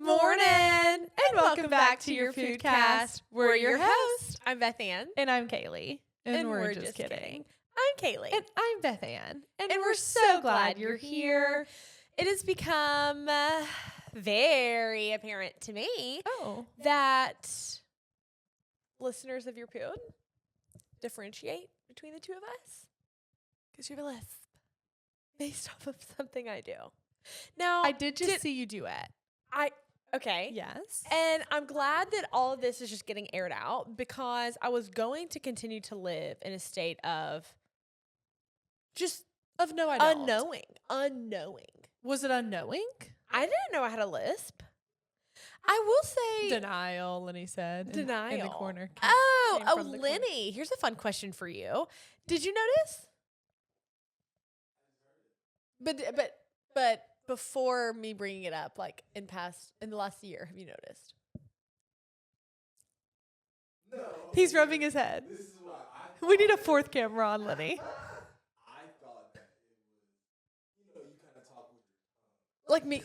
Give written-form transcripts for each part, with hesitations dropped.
Morning, and welcome back to your podcast. We're your hosts. I'm Beth Ann. And I'm Kaylee. And we're just kidding. I'm Kaylee. And I'm Beth Ann. And we're so glad you're here. It has become very apparent to me that listeners of Your Pod differentiate between the two of us because you have a lisp based off of something I do. Now, I did just see you do it. Okay. Yes. And I'm glad that all of this is just getting aired out because I was going to continue to live in a state of just no, I don't. Unknowing. Was it unknowing? I didn't know I had a lisp. I will say Denial, Lenny said. Denial. In the corner. Lenny. Here's a fun question for you. Did you notice? But before me bringing it up, like in the last year, have you noticed? No. He's rubbing his head. This is why We need a fourth camera on Lenny. I thought that it was, you kind of talk with your Like me.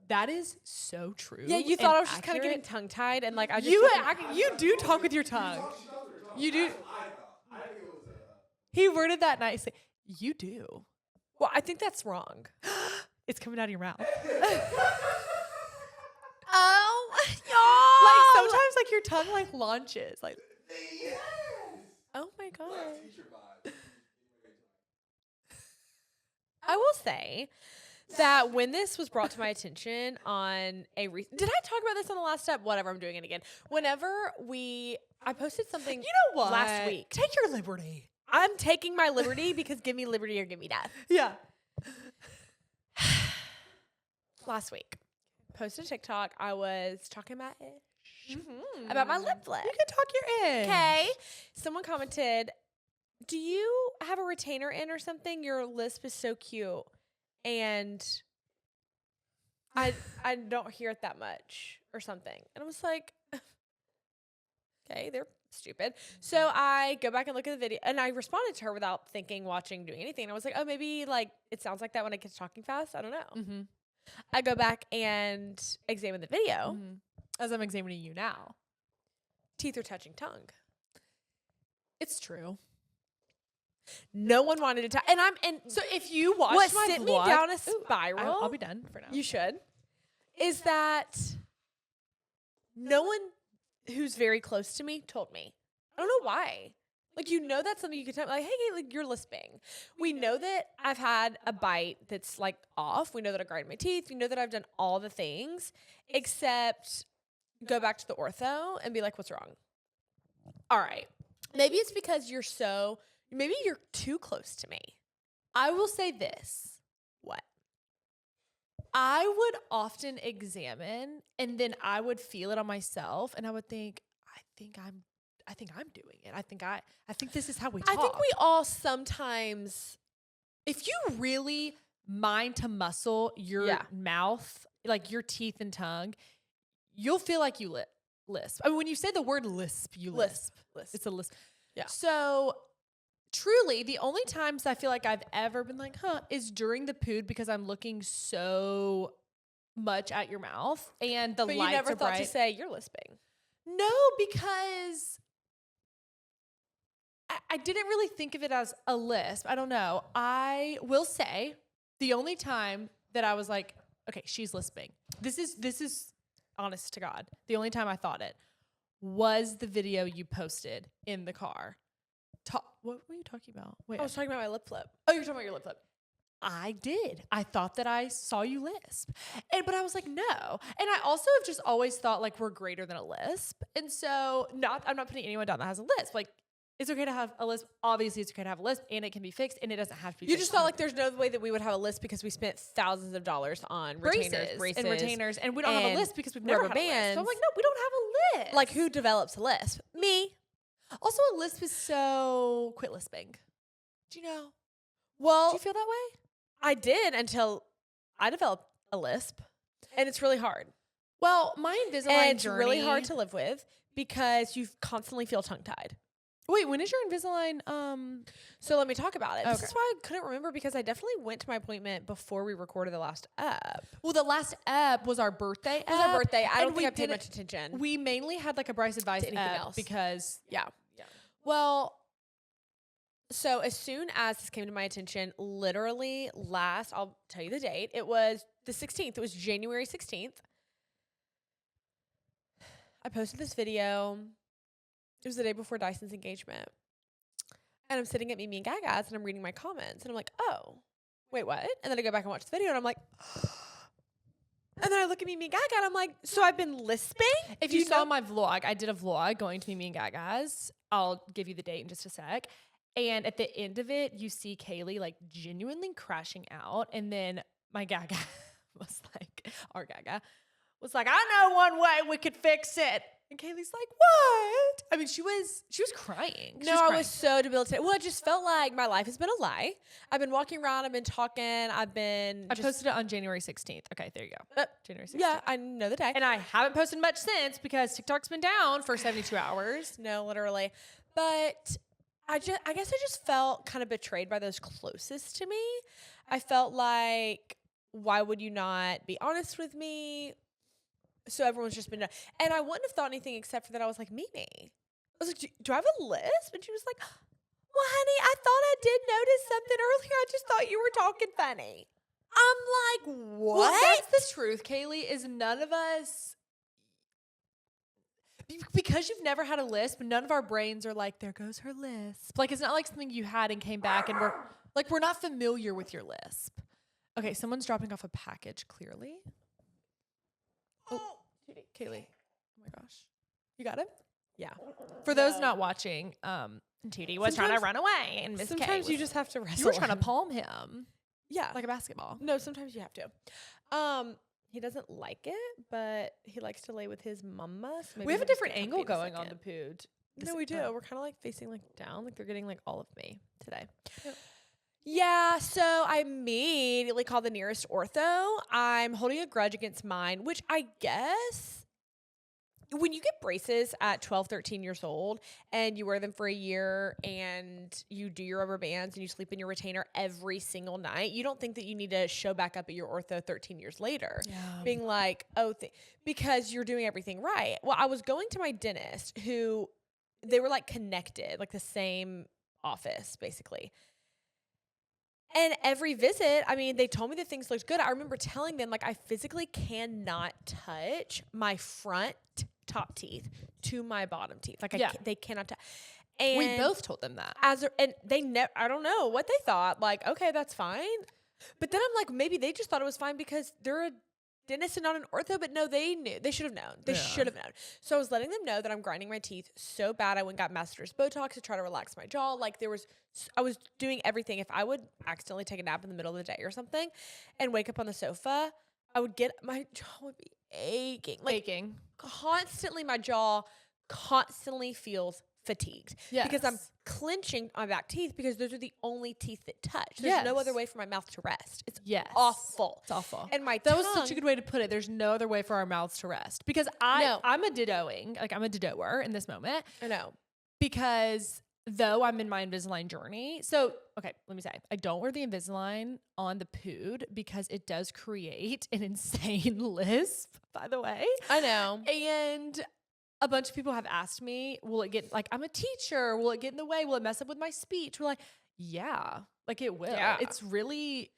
That is so true. Yeah, you thought I was just kind of getting tongue tied and like I just You do talk with your tongue. You do. I think it was He worded that nicely. You do. Well, I think that's wrong. It's coming out of your mouth. Oh, Like y'all. sometimes like your tongue like launches. Like yes. Oh my god. Teacher vibe. I will say that when this was brought to my attention on did I talk about this on the last step? Whatever, I'm doing it again. Whenever I posted something you know what? last week. Take your liberty. I'm taking my liberty because give me liberty or give me death. Yeah. Last week, posted a TikTok. I was talking about about my lip flip. You can talk your in. Okay. Someone commented, "Do you have a retainer in or something? Your lisp is so cute." And I don't hear it that much or something. And I was like, okay, they're stupid. So I go back and look at the video and I responded to her without thinking, watching, doing anything. And I was like, oh, maybe like it sounds like that when I get talking fast. I don't know. Mm-hmm. I go back and examine the video. Mm-hmm. As I'm examining you now. Teeth are touching tongue. It's true. No one wanted to touch. So if you watch what my sent vlog, me down a spiral. I'll be done for now. You should. Is that no one who's very close to me told me. I don't know why. Like, that's something you could tell me. Like, hey, like, you're lisping. We know that I've had a bite that's, like, off. We know that I grinded my teeth. We know that I've done all the things except go back to the ortho and be like, what's wrong? All right. Maybe it's because maybe you're too close to me. I will say this. What? I would often examine and then I would feel it on myself and I would think, I think I'm doing it. I think this is how we talk. I think we all sometimes, if you really mind to muscle your mouth, like your teeth and tongue, you'll feel like you lisp. I mean, when you say the word lisp, you lisp. It's a lisp. Yeah. So truly, the only times I feel like I've ever been like, is during the pood because I'm looking so much at your mouth and the but lights you never are thought bright. to say you're lisping. No, because I didn't really think of it as a lisp. I don't know. I will say the only time that I was like, okay, she's lisping. This is honest to God. The only time I thought it was the video you posted in the car. What were you talking about? Wait, I was talking about my lip flip. Oh, you're talking about your lip flip. I did. I thought that I saw you lisp. But I was like, no. And I also have just always thought like we're greater than a lisp. And so I'm not putting anyone down that has a lisp. Like it's okay to have a lisp. Obviously it's okay to have a lisp and it can be fixed and it doesn't have to be fixed. You just thought like there's no way that we would have a lisp because we spent thousands of dollars on braces and retainers. And we don't have a lisp because we've never rubber had a lisp. bands. So I'm like, no, we don't have a lisp. Like who develops a lisp? Me. Also a lisp is so quit lisping. Do you know? Well, do you feel that way? I did until I developed a lisp, and it's really hard. Well, my Invisalign and it's journey, really hard to live with because you constantly feel tongue-tied. Wait, when is your Invisalign? So let me talk about it. This Okay. is why I couldn't remember because I definitely went to my appointment before we recorded the last ep. Well, the last ep was our birthday. It was our birthday. I and don't we think I paid didn't- much attention. We mainly had like a Brice Advice To anything ep else. because Yeah. Well, so as soon as this came to my attention, literally I'll tell you the date. It was the 16th. It was January 16th. I posted this video. It was the day before Dyson's engagement. And I'm sitting at Mimi and Gaga's and I'm reading my comments and I'm like, oh, wait, what? And then I go back and watch the video and I'm like, and then I look at Mimi and Gaga and I'm like, so I've been lisping? if Do you saw know- my vlog, I did a vlog going to Mimi and Gaga's. I'll give you the date in just a sec. And at the end of it, you see Kaylee like genuinely crashing out. And then my Gaga was like, our Gaga was like, I know one way we could fix it. And Kaylee's like, what? I mean, she was crying. She No, I crying. was so debilitated. Well, it just felt like my life has been a lie. I've been walking around, I've been talking, I've been I just, posted it on January 16th. Okay, there you go. January 16th. yeah, I know the day. And I haven't posted much since because TikTok's been down for 72 hours. No, literally. But I guess I just felt kind of betrayed by those closest to me. I felt like, why would you not be honest with me? So everyone's just been, and I wouldn't have thought anything except for that I was like, Mimi. I was like, do I have a lisp? And she was like, well, honey, I thought I did notice something earlier. I just thought you were talking funny. I'm like, what? Well, that's the truth, Kaylee, is none of us, because you've never had a lisp, none of our brains are like, there goes her lisp. Like, it's not like something you had and came back and we're not familiar with your lisp. Okay, someone's dropping off a package, clearly. Oh, Kaylee. Oh my gosh. You got it? Yeah. For those not watching, Tootie was trying to Sometimes- run away and Miss K Sometimes you was- just have to wrestle. you were trying to him. palm him Yeah. like a basketball. No, sometimes you have to. He doesn't like it, but he likes to lay with his mama. So maybe We have a he'll just different get angle comfy in a going on the second. pood. No, we do. We're kind of like facing like down, like they're getting like all of me today. Yep. Yeah, so I immediately called the nearest ortho. I'm holding a grudge against mine, which I guess when you get braces at 12, 13 years old and you wear them for a year and you do your rubber bands and you sleep in your retainer every single night, you don't think that you need to show back up at your ortho 13 years later. Yeah. Being like, oh, because you're doing everything right. Well, I was going to my dentist who they were like connected, like the same office basically. And every visit, I mean, they told me that things looked good. I remember telling them, like, I physically cannot touch my front top teeth to my bottom teeth. Like, Yeah. they cannot touch. And We both told them that. and they I don't know what they thought. Like, okay, that's fine. But then I'm like, maybe they just thought it was fine because they're a dentist and not an ortho. But no, they knew. They should have known. They Yeah. should have known. So I was letting them know that I'm grinding my teeth so bad. I went and got master's Botox to try to relax my jaw. Like I was doing everything. If I would accidentally take a nap in the middle of the day or something and wake up on the sofa, I would my jaw would be aching. Like Baking. constantly, my jaw constantly feels fatigued because I'm Yes. clenching my back teeth because those are the only teeth that touch. There's no Yes. other way for my mouth to rest. It's Yes. awful. It's awful. And my That was tongue, such a good way to put it. There's no other way for our mouths to rest. Because No. I'm a dittoing. Like, I'm a dittoer in this moment. I know. Because though I'm in my Invisalign journey. So, okay, let me say, I don't wear the Invisalign on the pood because it does create an insane lisp, by the way. I know. And a bunch of people have asked me, will it get, like, I'm a teacher. Will it get in the way? Will it mess up with my speech? We're like, yeah, like it will. Yeah. It's really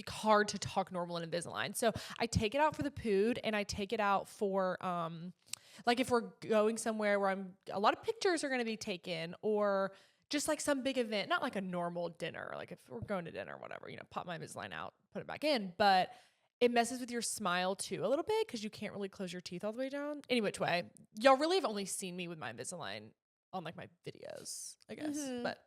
hard to talk normal in Invisalign. So I take it out for the pood and I take it out for, like if we're going somewhere where a lot of pictures are going to be taken or just like some big event, not like a normal dinner. Like if we're going to dinner or whatever, pop my Invisalign out, put it back in. But it messes with your smile too a little bit because you can't really close your teeth all the way down. Any which way, y'all really have only seen me with my Invisalign on like my videos, I guess. Mhm. But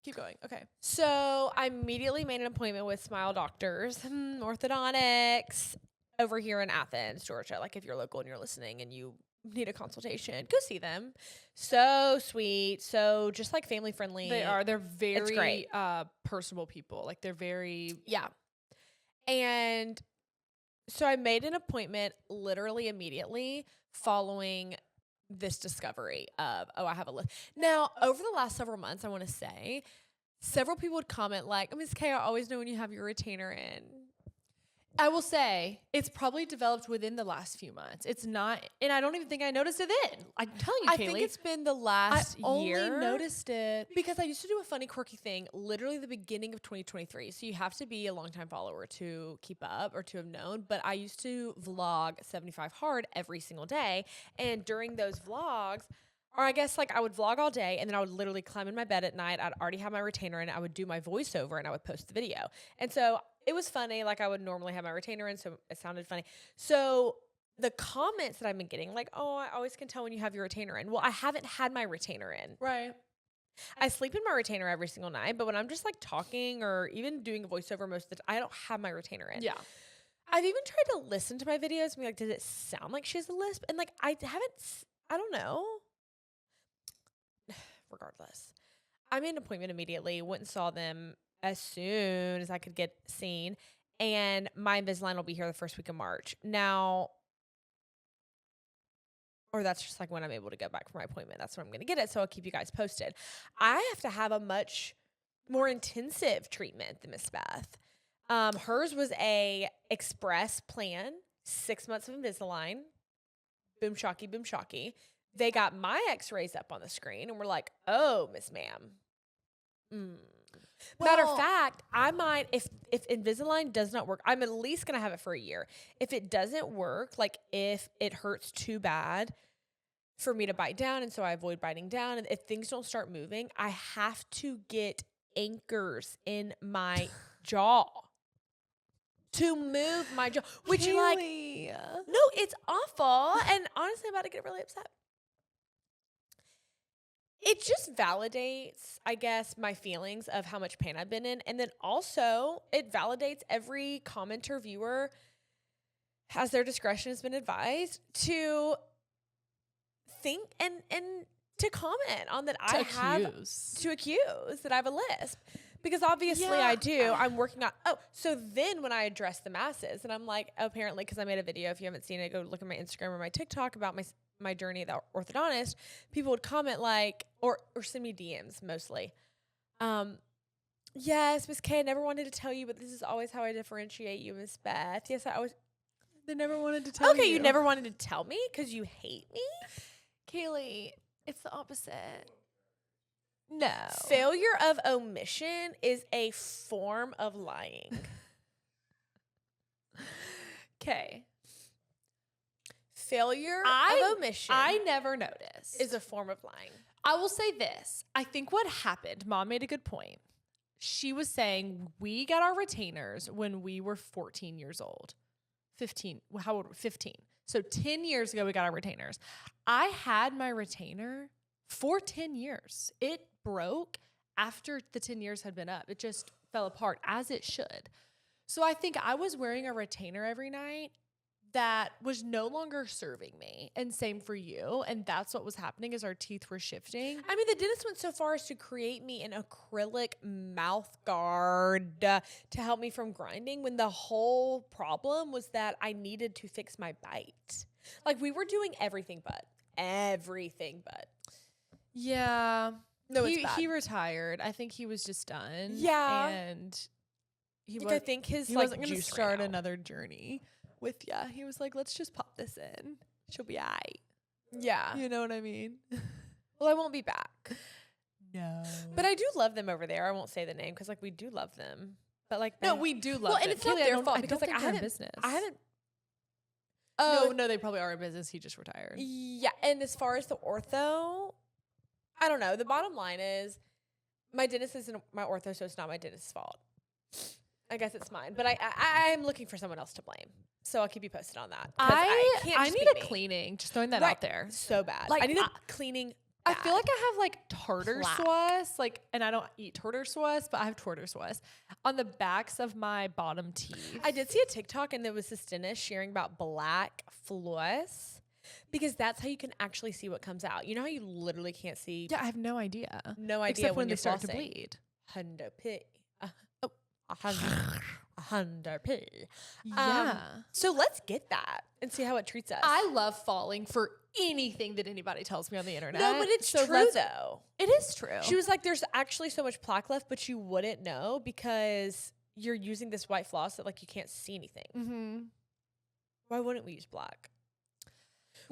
keep going. Okay. So I immediately made an appointment with Smile Doctors, orthodontics, over here in Athens, Georgia. Like if you're local and you're listening and you need a consultation, go see them. So sweet. So just like family friendly. They are. They're very great. personable people. Like they're very. Yeah. And so I made an appointment literally immediately following this discovery of, oh, I have a list. Now, over the last several months, I want to say, several people would comment like, Ms. K, I always know when you have your retainer in. I will say it's probably developed within the last few months. It's not, and I don't even think I noticed it then. I'm telling you, I Kaylee, think it's been the last I year. only noticed it. Because I used to do a funny, quirky thing literally the beginning of 2023. So you have to be a longtime follower to keep up or to have known. But I used to vlog 75 hard every single day. And during those vlogs, or I guess like I would vlog all day and then I would literally climb in my bed at night. I'd already have my retainer in. I would do my voiceover and I would post the video. And so it was funny. Like I would normally have my retainer in. So it sounded funny. So the comments that I've been getting, like, oh, I always can tell when you have your retainer in. Well, I haven't had my retainer in. Right. I sleep in my retainer every single night, but when I'm just like talking or even doing a voiceover most of the time, I don't have my retainer in. Yeah. I've even tried to listen to my videos and be like, does it sound like she has a lisp? And like, I don't know. Regardless, I made an appointment immediately, went and saw them as soon as I could get seen. And my Invisalign will be here the first week of March. Now, or that's just like when I'm able to go back for my appointment. That's when I'm going to get it. So I'll keep you guys posted. I have to have a much more intensive treatment than Miss Beth. Hers was a express plan, 6 months of Invisalign. Boom shocky, boom shocky. They got my x-rays up on the screen and we're like, oh, Miss Ma'am. Matter of fact, I might, if Invisalign does not work, I'm at least going to have it for a year. If it doesn't work, like if it hurts too bad for me to bite down, and so I avoid biting down, and if things don't start moving, I have to get anchors in my jaw to move my jaw, which like, no, it's awful. And honestly, I'm about to get really upset. It just validates, I guess, my feelings of how much pain I've been in. And then also it validates every commenter, viewer, as their discretion has been advised, to think and to comment on that To accuse that I have a lisp. Because obviously I do. I'm working on, so then when I address the masses, and I'm like, apparently, because I made a video, if you haven't seen it, go look at my Instagram or my TikTok about my journey at the orthodontist, people would comment like, or send me DMs mostly. Yes, Miss K, I never wanted to tell you, but this is always how I differentiate you, Miss Beth. Yes, I always. They never wanted to tell you. Okay, you never wanted to tell me because you hate me? Kaylee, it's the opposite. No. Failure of omission is a form of lying. Okay. Failure of omission I never noticed. is a form of lying. I will say this. I think what happened, Mom made a good point. She was saying we got our retainers when we were 14 years old. 15. How old were we? 15. So 10 years ago, we got our retainers. I had my retainer for 10 years. It broke after the 10 years had been up. It just fell apart, as it should. So I think I was wearing a retainer every night that was no longer serving me. And same for you. And that's what was happening, is our teeth were shifting. I mean, the dentist went so far as to create me an acrylic mouth guard to help me from grinding, when the whole problem was that I needed to fix my bite. Like, we were doing everything but. Yeah. No, it's bad. He retired. I think he was just done. Yeah. And he I think his he like wasn't going to juice start ran out. another journey with ya. He was like, let's just pop this in. She'll be aight. Yeah. You know what I mean? Well, I won't be back. No. But I do love them over there. I won't say the name because like we do love them. But like No, they- we do love well, and them. it's not Kaylee, their fault because like I haven't business. Oh No, they probably are in business. He just retired. yeah. And as far as the ortho, I don't know. The bottom line is my dentist isn't my ortho, so it's not my dentist's fault. I guess it's mine. But I'm looking for someone else to blame. So I'll keep you posted on that. 'Cause I can't just need be a me. cleaning. Just throwing that Right. out there. So bad. Like, I need a cleaning. I feel bad. like I have like tartar Plaque. sauce, like, and I don't eat tartar sauce, but I have tartar sauce on the backs of my bottom teeth. I did see a TikTok and there was this dentist sharing about black floss because that's how you can actually see what comes out. You know how you literally can't see? Yeah, I have no idea. No idea Except when you're they start to flossing. bleed. Hundo pit. 100p. Yeah. So let's get that and see how it treats us. I love falling for anything that anybody tells me on the internet. no, but it's So true let's- though. It is true. She was like, there's actually so much plaque left, but you wouldn't know because you're using this white floss that like you can't see anything. mm-hmm. Why wouldn't we use black?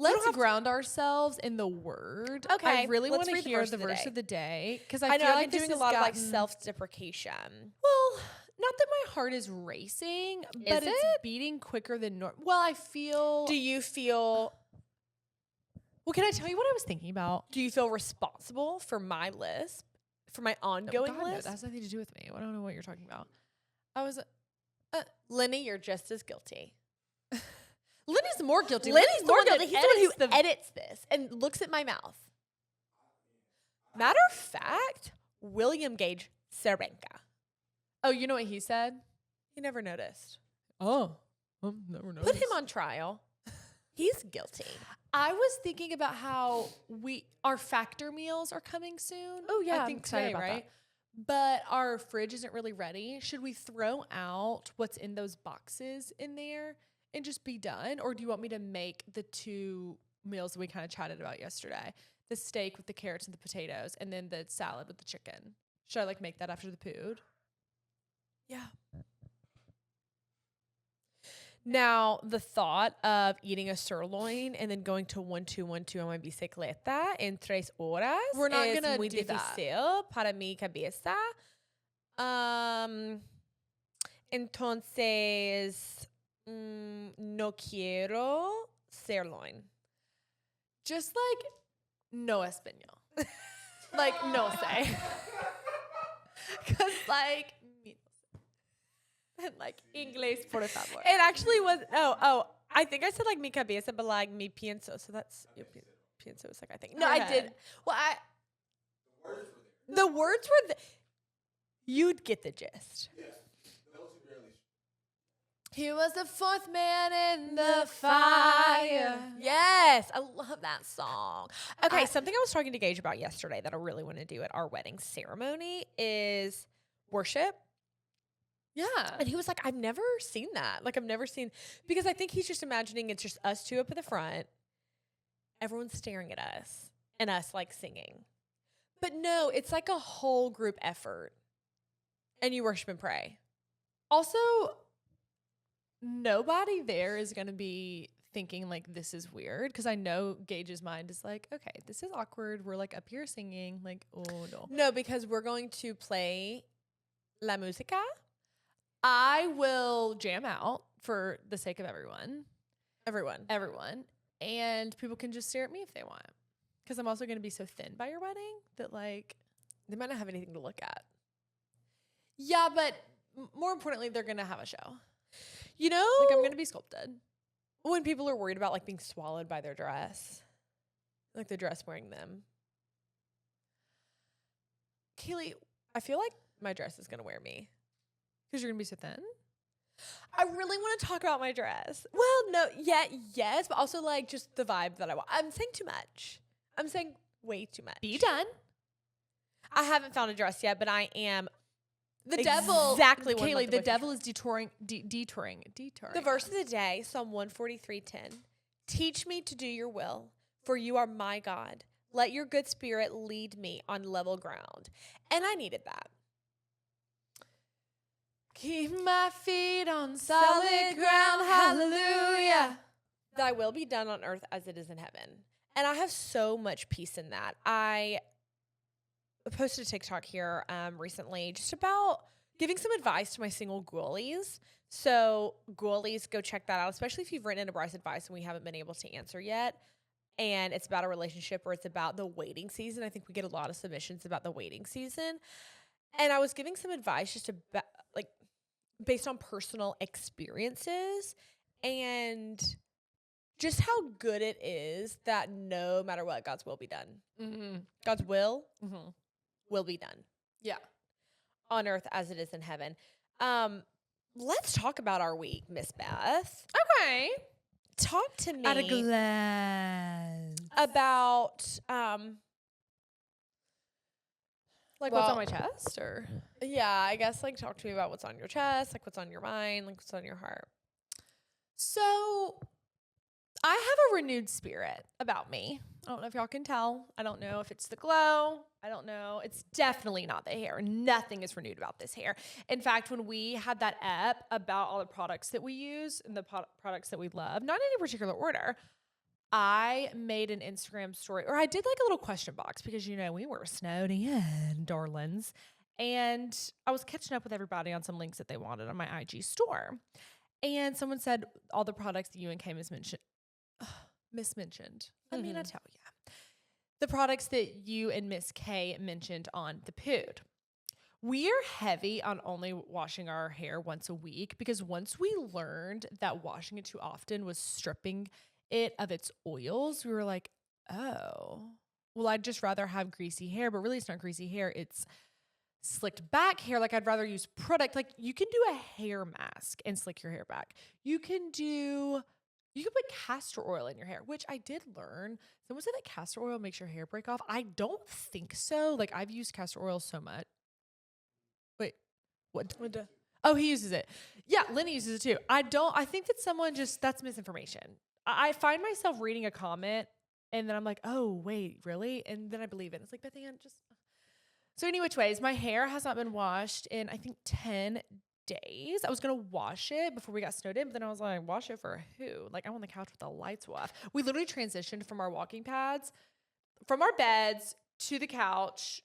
Let's have to- ground ourselves in the word. Okay, I really let's want to read the hear verse the of the verse day. of the day because I I know feel I've like been this doing a has lot of like gotten- self-deprecation. Well, not that my heart is racing, but Is it's it? beating quicker than normal. Well, I feel. Do you feel Can I tell you what I was thinking about? responsible for my lisp, for my ongoing God, no, lisp? that has nothing to do with me. I don't know what you're talking about. I was. Lenny, you're just as guilty. Lenny's more guilty. Lenny's the more one that guilty. He's the one who edits the- edits this and looks at my mouth. Matter of fact, William Gage Serenka. Oh, you know what he said? He never noticed. Oh, never Put him on trial. He's guilty. I was thinking about how our factor meals are coming soon. Oh, yeah, I I'm think excited today, about that. right? But our fridge isn't really ready. Should we throw out what's in those boxes in there and just be done? Or do you want me to make the 2 meals that we kind of chatted about yesterday? The steak with the carrots and the potatoes, and then the salad with the chicken. Should I like make that after the food? Yeah. Now, the thought of eating a sirloin and then going to 1212 on my bicicleta en 3 horas We're not es gonna muy do that. difícil para mi cabeza. Entonces, no quiero sirloin. Just like no español. Like no sé. Because like, and like English, por favor. It actually was, I think I said like mi cabeza, but like mi pienso. So that's, pienso is like I think. No, I did. Well, the words were, you'd get the gist. Yeah. Those who barely. He was the 4th man in the fire. Yes, I love that song. Okay, something I was talking to Gage about yesterday that I really want to do at our wedding ceremony is worship. Yeah. And he was like, I've never seen that. Like, I've never seen, because I think he's just imagining it's just us 2 up at the front. Everyone's staring at us and us like singing. But no, it's like a whole group effort. And you worship and pray. Also, nobody there is going to be thinking like this is weird because I know Gage's mind is like, okay, this is awkward. We're like up here singing. Like, oh no. No, because we're going to play la música. I will jam out for the sake of everyone. Everyone. And people can just stare at me if they want. Because I'm also going to be so thin by your wedding that like, They might not have anything to look at. yeah, but more importantly, they're going to have a show. You know, Like I'm going to be sculpted. when people are worried about like being swallowed by their dress, like the dress wearing them. Kaylee, I feel like my dress is going to wear me. because you're going to be so thin. I really want to talk about my dress. Well, no, yes, but also like just the vibe that I want. I'm saying too much. I'm saying way too much. Be done. I haven't found a dress yet, but I am. The devil, Exactly one month Kaylee, away the from devil is detouring. The verse of the day, Psalm 143:10. Teach me to do your will, for you are my God. Let your good spirit lead me on level ground. And I needed that. Keep my feet on solid ground. Hallelujah. Thy will be done on earth as it is in heaven. And I have so much peace in that. I posted a TikTok here recently just about giving some advice to my single ghoulies. So ghoulies, go check that out, especially if you've written in a Brice Advice and we haven't been able to answer yet. And it's about a relationship or it's about the waiting season. I think we get a lot of submissions about the waiting season. And I was giving some advice just about like based on personal experiences and just how good it is that no matter what, God's will be done. Mm-hmm. God's will Mm-hmm. be done Yeah. on earth as it is in heaven. Let's talk about our week, Miss Beth. Okay. Talk to me At a glance. about Like what's on Well- my chest or? Yeah, I guess like talk to me about what's on your chest, like what's on your mind, like what's on your heart. So I have a renewed spirit about me. I don't know if y'all can tell. I don't know if it's the glow. I don't know. It's definitely not the hair. Nothing is renewed about this hair. In fact, when we had that ep about all the products that we use and the products that we love, not in any particular order, I made an Instagram story, or I did like a little question box because, you know, we were snowed in, darlings. And I was catching up with everybody on some links that they wanted on my IG store. And someone said all the products that you and Kay mismentioned. I mean, I tell ya. The products that you and Miss K mentioned on the Pood. We are heavy on only washing our hair once a week because once we learned that washing it too often was stripping it of its oils, we were like, oh, well, I'd just rather have greasy hair, but really it's not greasy hair. It's slicked back hair. Like I'd rather use product. Like you can do a hair mask and slick your hair back. You can put castor oil in your hair, which I did learn. Someone said that castor oil makes your hair break off. I don't think so. Like I've used castor oil so much. Wait, what? Oh, he uses it. Yeah, Lenny uses it too. I think that that's misinformation. I find myself reading a comment and then I'm like, oh, wait, really? And then I believe it. It's like, Beth Ann, just. So any which ways, my hair has not been washed in, I think, 10 days. I was going to wash it before we got snowed in, but then I was like, wash it for who? Like, I'm on the couch with the lights off. We literally transitioned from our walking pads, from our beds to the couch,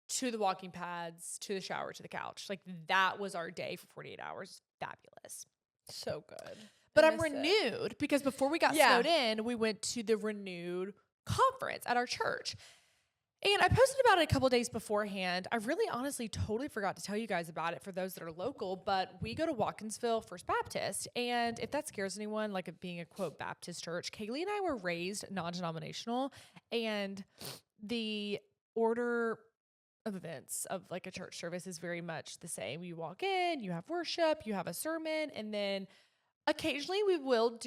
to the walking pads, to the shower, to the couch. Like, that was our day for 48 hours. Fabulous. So good. But I I'm miss it. renewed because before we got snowed in, we went to the Renewed conference at our church. And I posted about it a couple days beforehand. I really honestly totally forgot to tell you guys about it for those that are local, but we go to Watkinsville First Baptist. And if that scares anyone, like it being a quote Baptist church, Kaylee and I were raised non-denominational, and the order of events of like a church service is very much the same. You walk in, you have worship, you have a sermon, and then occasionally we will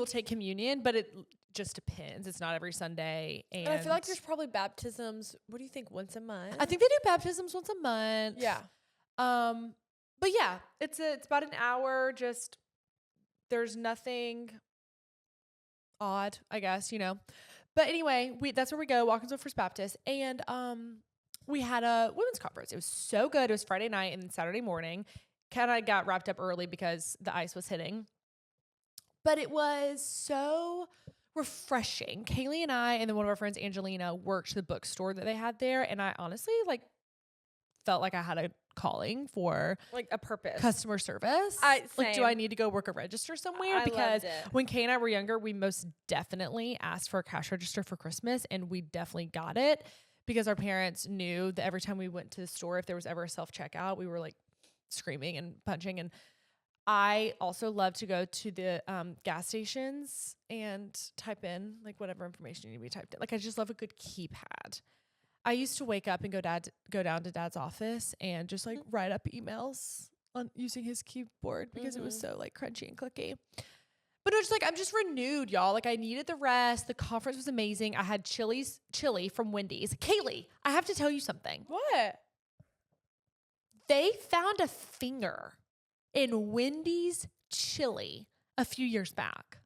take communion, but it just depends. It's not every Sunday. And I feel like there's probably baptisms. What do you think? Once a month? I think they do baptisms once a month. Yeah. But yeah, it's about an hour. Just there's nothing odd, I guess, you know. But anyway, that's where we go, Watkinsville First Baptist, and we had a women's conference. It was so good. It was Friday night and then Saturday morning. Kind of got wrapped up early because the ice was hitting. But it was so refreshing. Kaylee and I and then one of our friends, Angelina, worked the bookstore that they had there. And I honestly felt like I had a calling for Like a purpose. customer service. Like, do I need to go work a register somewhere? I Because loved it. when Kay and I were younger, we most definitely asked for a cash register for Christmas, and we definitely got it because our parents knew that every time we went to the store, if there was ever a self-checkout, we were like screaming and punching. And I also love to go to the gas stations and type in like whatever information you need to be typed in. Like I just love a good keypad. I used to wake up and go down to Dad's office and just like write up emails on using his keyboard because it was so like crunchy and clicky. But it was like I'm just renewed, y'all. Like I needed the rest. The conference was amazing. I had chili from Wendy's. Kaylee, I have to tell you something. What? They found a finger in Wendy's chili a few years back.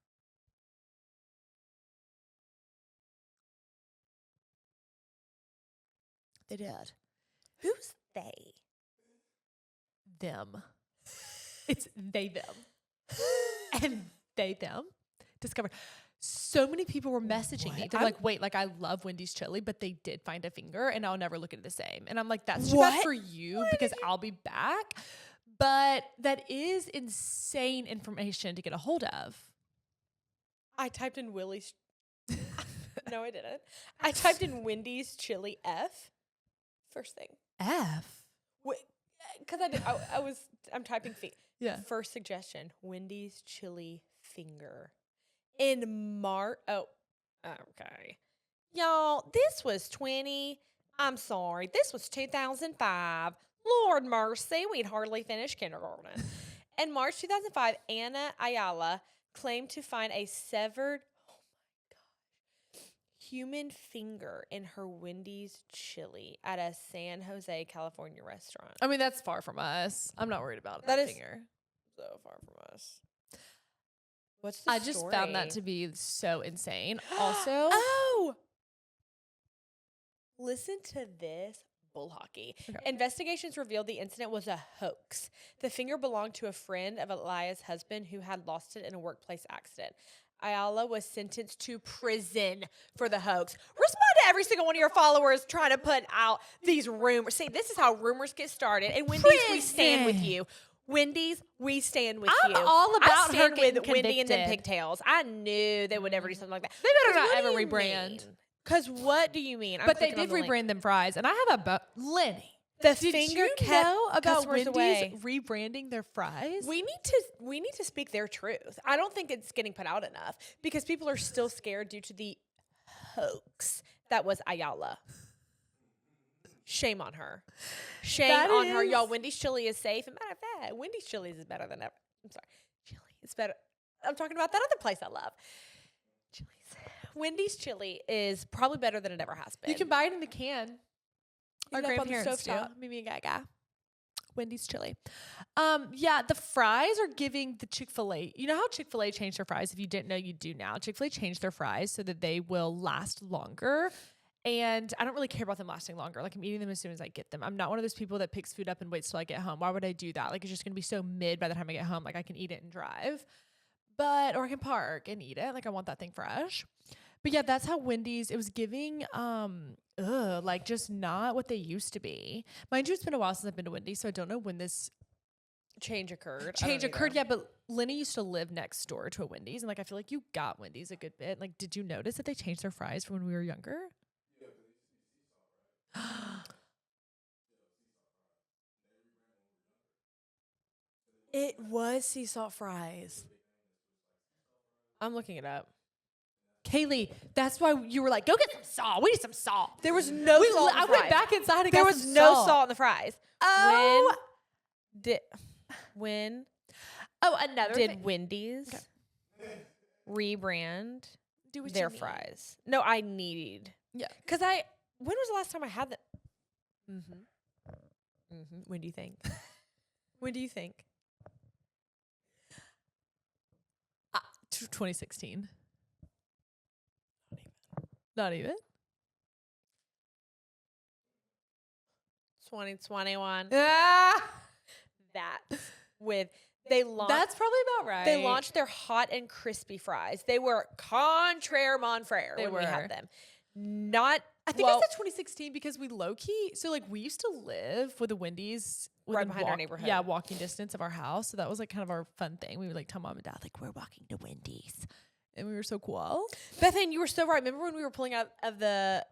They did. Who's they? Them. It's they, them. And they, them discovered. So many people were messaging me. They're like, wait, like I love Wendy's chili, but they did find a finger and I'll never look at it the same. And I'm like, that's too bad for you because I'll be back. But that is insane information to get a hold of. I typed in Willie's. No, I didn't. I typed in Wendy's chili F. First thing. F. Because I'm typing feet. Yeah. First suggestion, Wendy's chili finger. In March. Oh, okay. Y'all, this was this was 2005. Lord mercy, we'd hardly finished kindergarten. In March 2005, Anna Ayala claimed to find a severed, human finger in her Wendy's chili at a San Jose, California restaurant. I mean, that's far from us. I'm not worried about That that is- finger. So far from us. What's the I just found that to story? be so insane. Also, Oh! Listen to this bull hockey. Okay. Investigations revealed the incident was a hoax. The finger belonged to a friend of Elia's husband who had lost it in a workplace accident. Ayala was sentenced to prison for the hoax. Respond to every single one of your followers trying to put out these rumors. See, this is how rumors get started. And Wendy's, we stand with Prison. you. Wendy's, we stand with I'm you. all about I her stand with getting Wendy and them convicted. pigtails. I knew they would never do something like that. They better not ever rebrand. Because what do you mean? I'm but they clicking on did the link. rebrand them fries, and I have about Lenny. The Did finger you kept know about customers Wendy's away. rebranding their fries? We need to speak their truth. I don't think it's getting put out enough because people are still scared due to the hoax that was Ayala. Shame on her. Shame That on her. is- Y'all, Wendy's chili is safe. And matter of fact, Wendy's chili is better than ever. I'm sorry. Chili is better. I'm talking about that other place I love. Chili's. Wendy's chili is probably better than it ever has been. You can buy it in the can. Our Eat it up on the grandparents do. stovetop. Mimi and Gaga. Wendy's chili. Yeah, the fries are giving the Chick-fil-A. You know how Chick-fil-A changed their fries? If you didn't know, you do now. Chick-fil-A changed their fries so that they will last longer. And I don't really care about them lasting longer. Like, I'm eating them as soon as I get them. I'm not one of those people that picks food up and waits till I get home. Why would I do that? Like, it's just going to be so mid by the time I get home. Like, I can eat it and drive. Or I can park and eat it. Like, I want that thing fresh. But yeah, that's how Wendy's, it was giving, like just not what they used to be. Mind you, it's been a while since I've been to Wendy's, so I don't know when this change occurred. change occurred. Yeah, but Lenny used to live next door to a Wendy's, and like I feel like you got Wendy's a good bit. Like, did you notice that they changed their fries from when we were younger? It was sea salt fries. I'm looking it up. Kaylee, that's why you were like, go get some salt. We need some salt. There was no salt in the I went fries. back inside and There got was some no salt in the fries. Oh, When another did thing. Wendy's rebrand Do what their you need. fries? No, I need. Yeah. Because when was the last time I had that? When do you think? When do you think? 2016. Not even. 2021. Ah, That's with they launched. that's probably about right. They launched their hot and crispy fries. They were contraire mon frere They when we were. had them. Not. I think well, I said 2016 because we low key. So like we used to live with a Wendy's Right within behind our neighborhood. Yeah, walking distance of our house. So that was like kind of our fun thing. We would like tell mom and dad like we're walking to Wendy's, and we were so cool. Bethan, you were so right. Remember when we were pulling out of the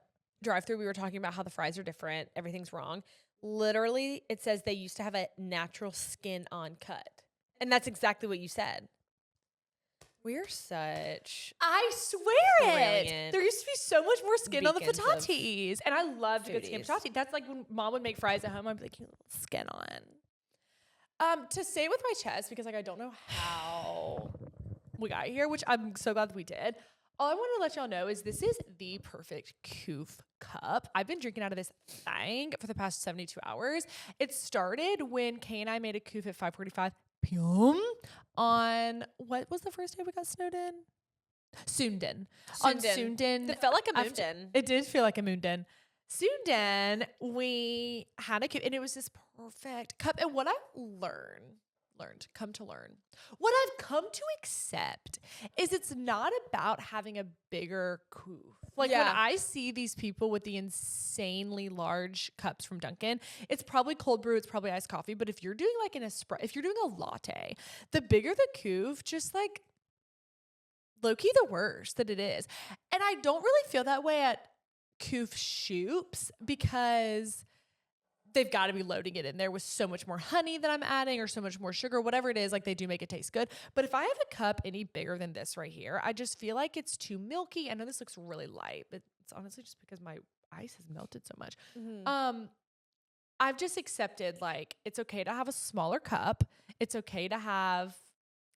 drive-through, we were talking about how the fries are different, everything's wrong. Literally, it says they used to have a natural skin-on cut, and that's exactly what you said. We're such. I swear it. Brilliant. There used to be so much more skin on the Beacons of patatis, and I loved a good skin foodies. patati. That's like when mom would make fries at home. I'd be like, skin on. To say it with my chest because like I don't know how we got here, which I'm so glad that we did. All I want to let y'all know is this is the perfect coof cup. I've been drinking out of this thing for the past 72 hours. It started when Kay and I made a coof at 5:45 p.m. on what was the first day we got snowed in? Soondin. On Soondin. It felt like a after- moonton. It did feel like a moonton. Soondin, we had a cup, and it was this perfect cup. And what I come to learn, what I've come to accept is it's not about having a bigger coof. Like when Yeah. I see these people with the insanely large cups from Dunkin', it's probably cold brew, it's probably iced coffee. But if you're doing like an espresso, if you're doing a latte, the bigger the coof, just like low-key the worse that it is. And I don't really feel that way at coof shoops because they've got to be loading it in there with so much more honey that I'm adding or so much more sugar, whatever it is, like they do make it taste good. But if I have a cup any bigger than this right here, I just feel like it's too milky. I know this looks really light, but it's honestly just because my ice has melted so much. I've just accepted like it's okay to have a smaller cup. It's okay to have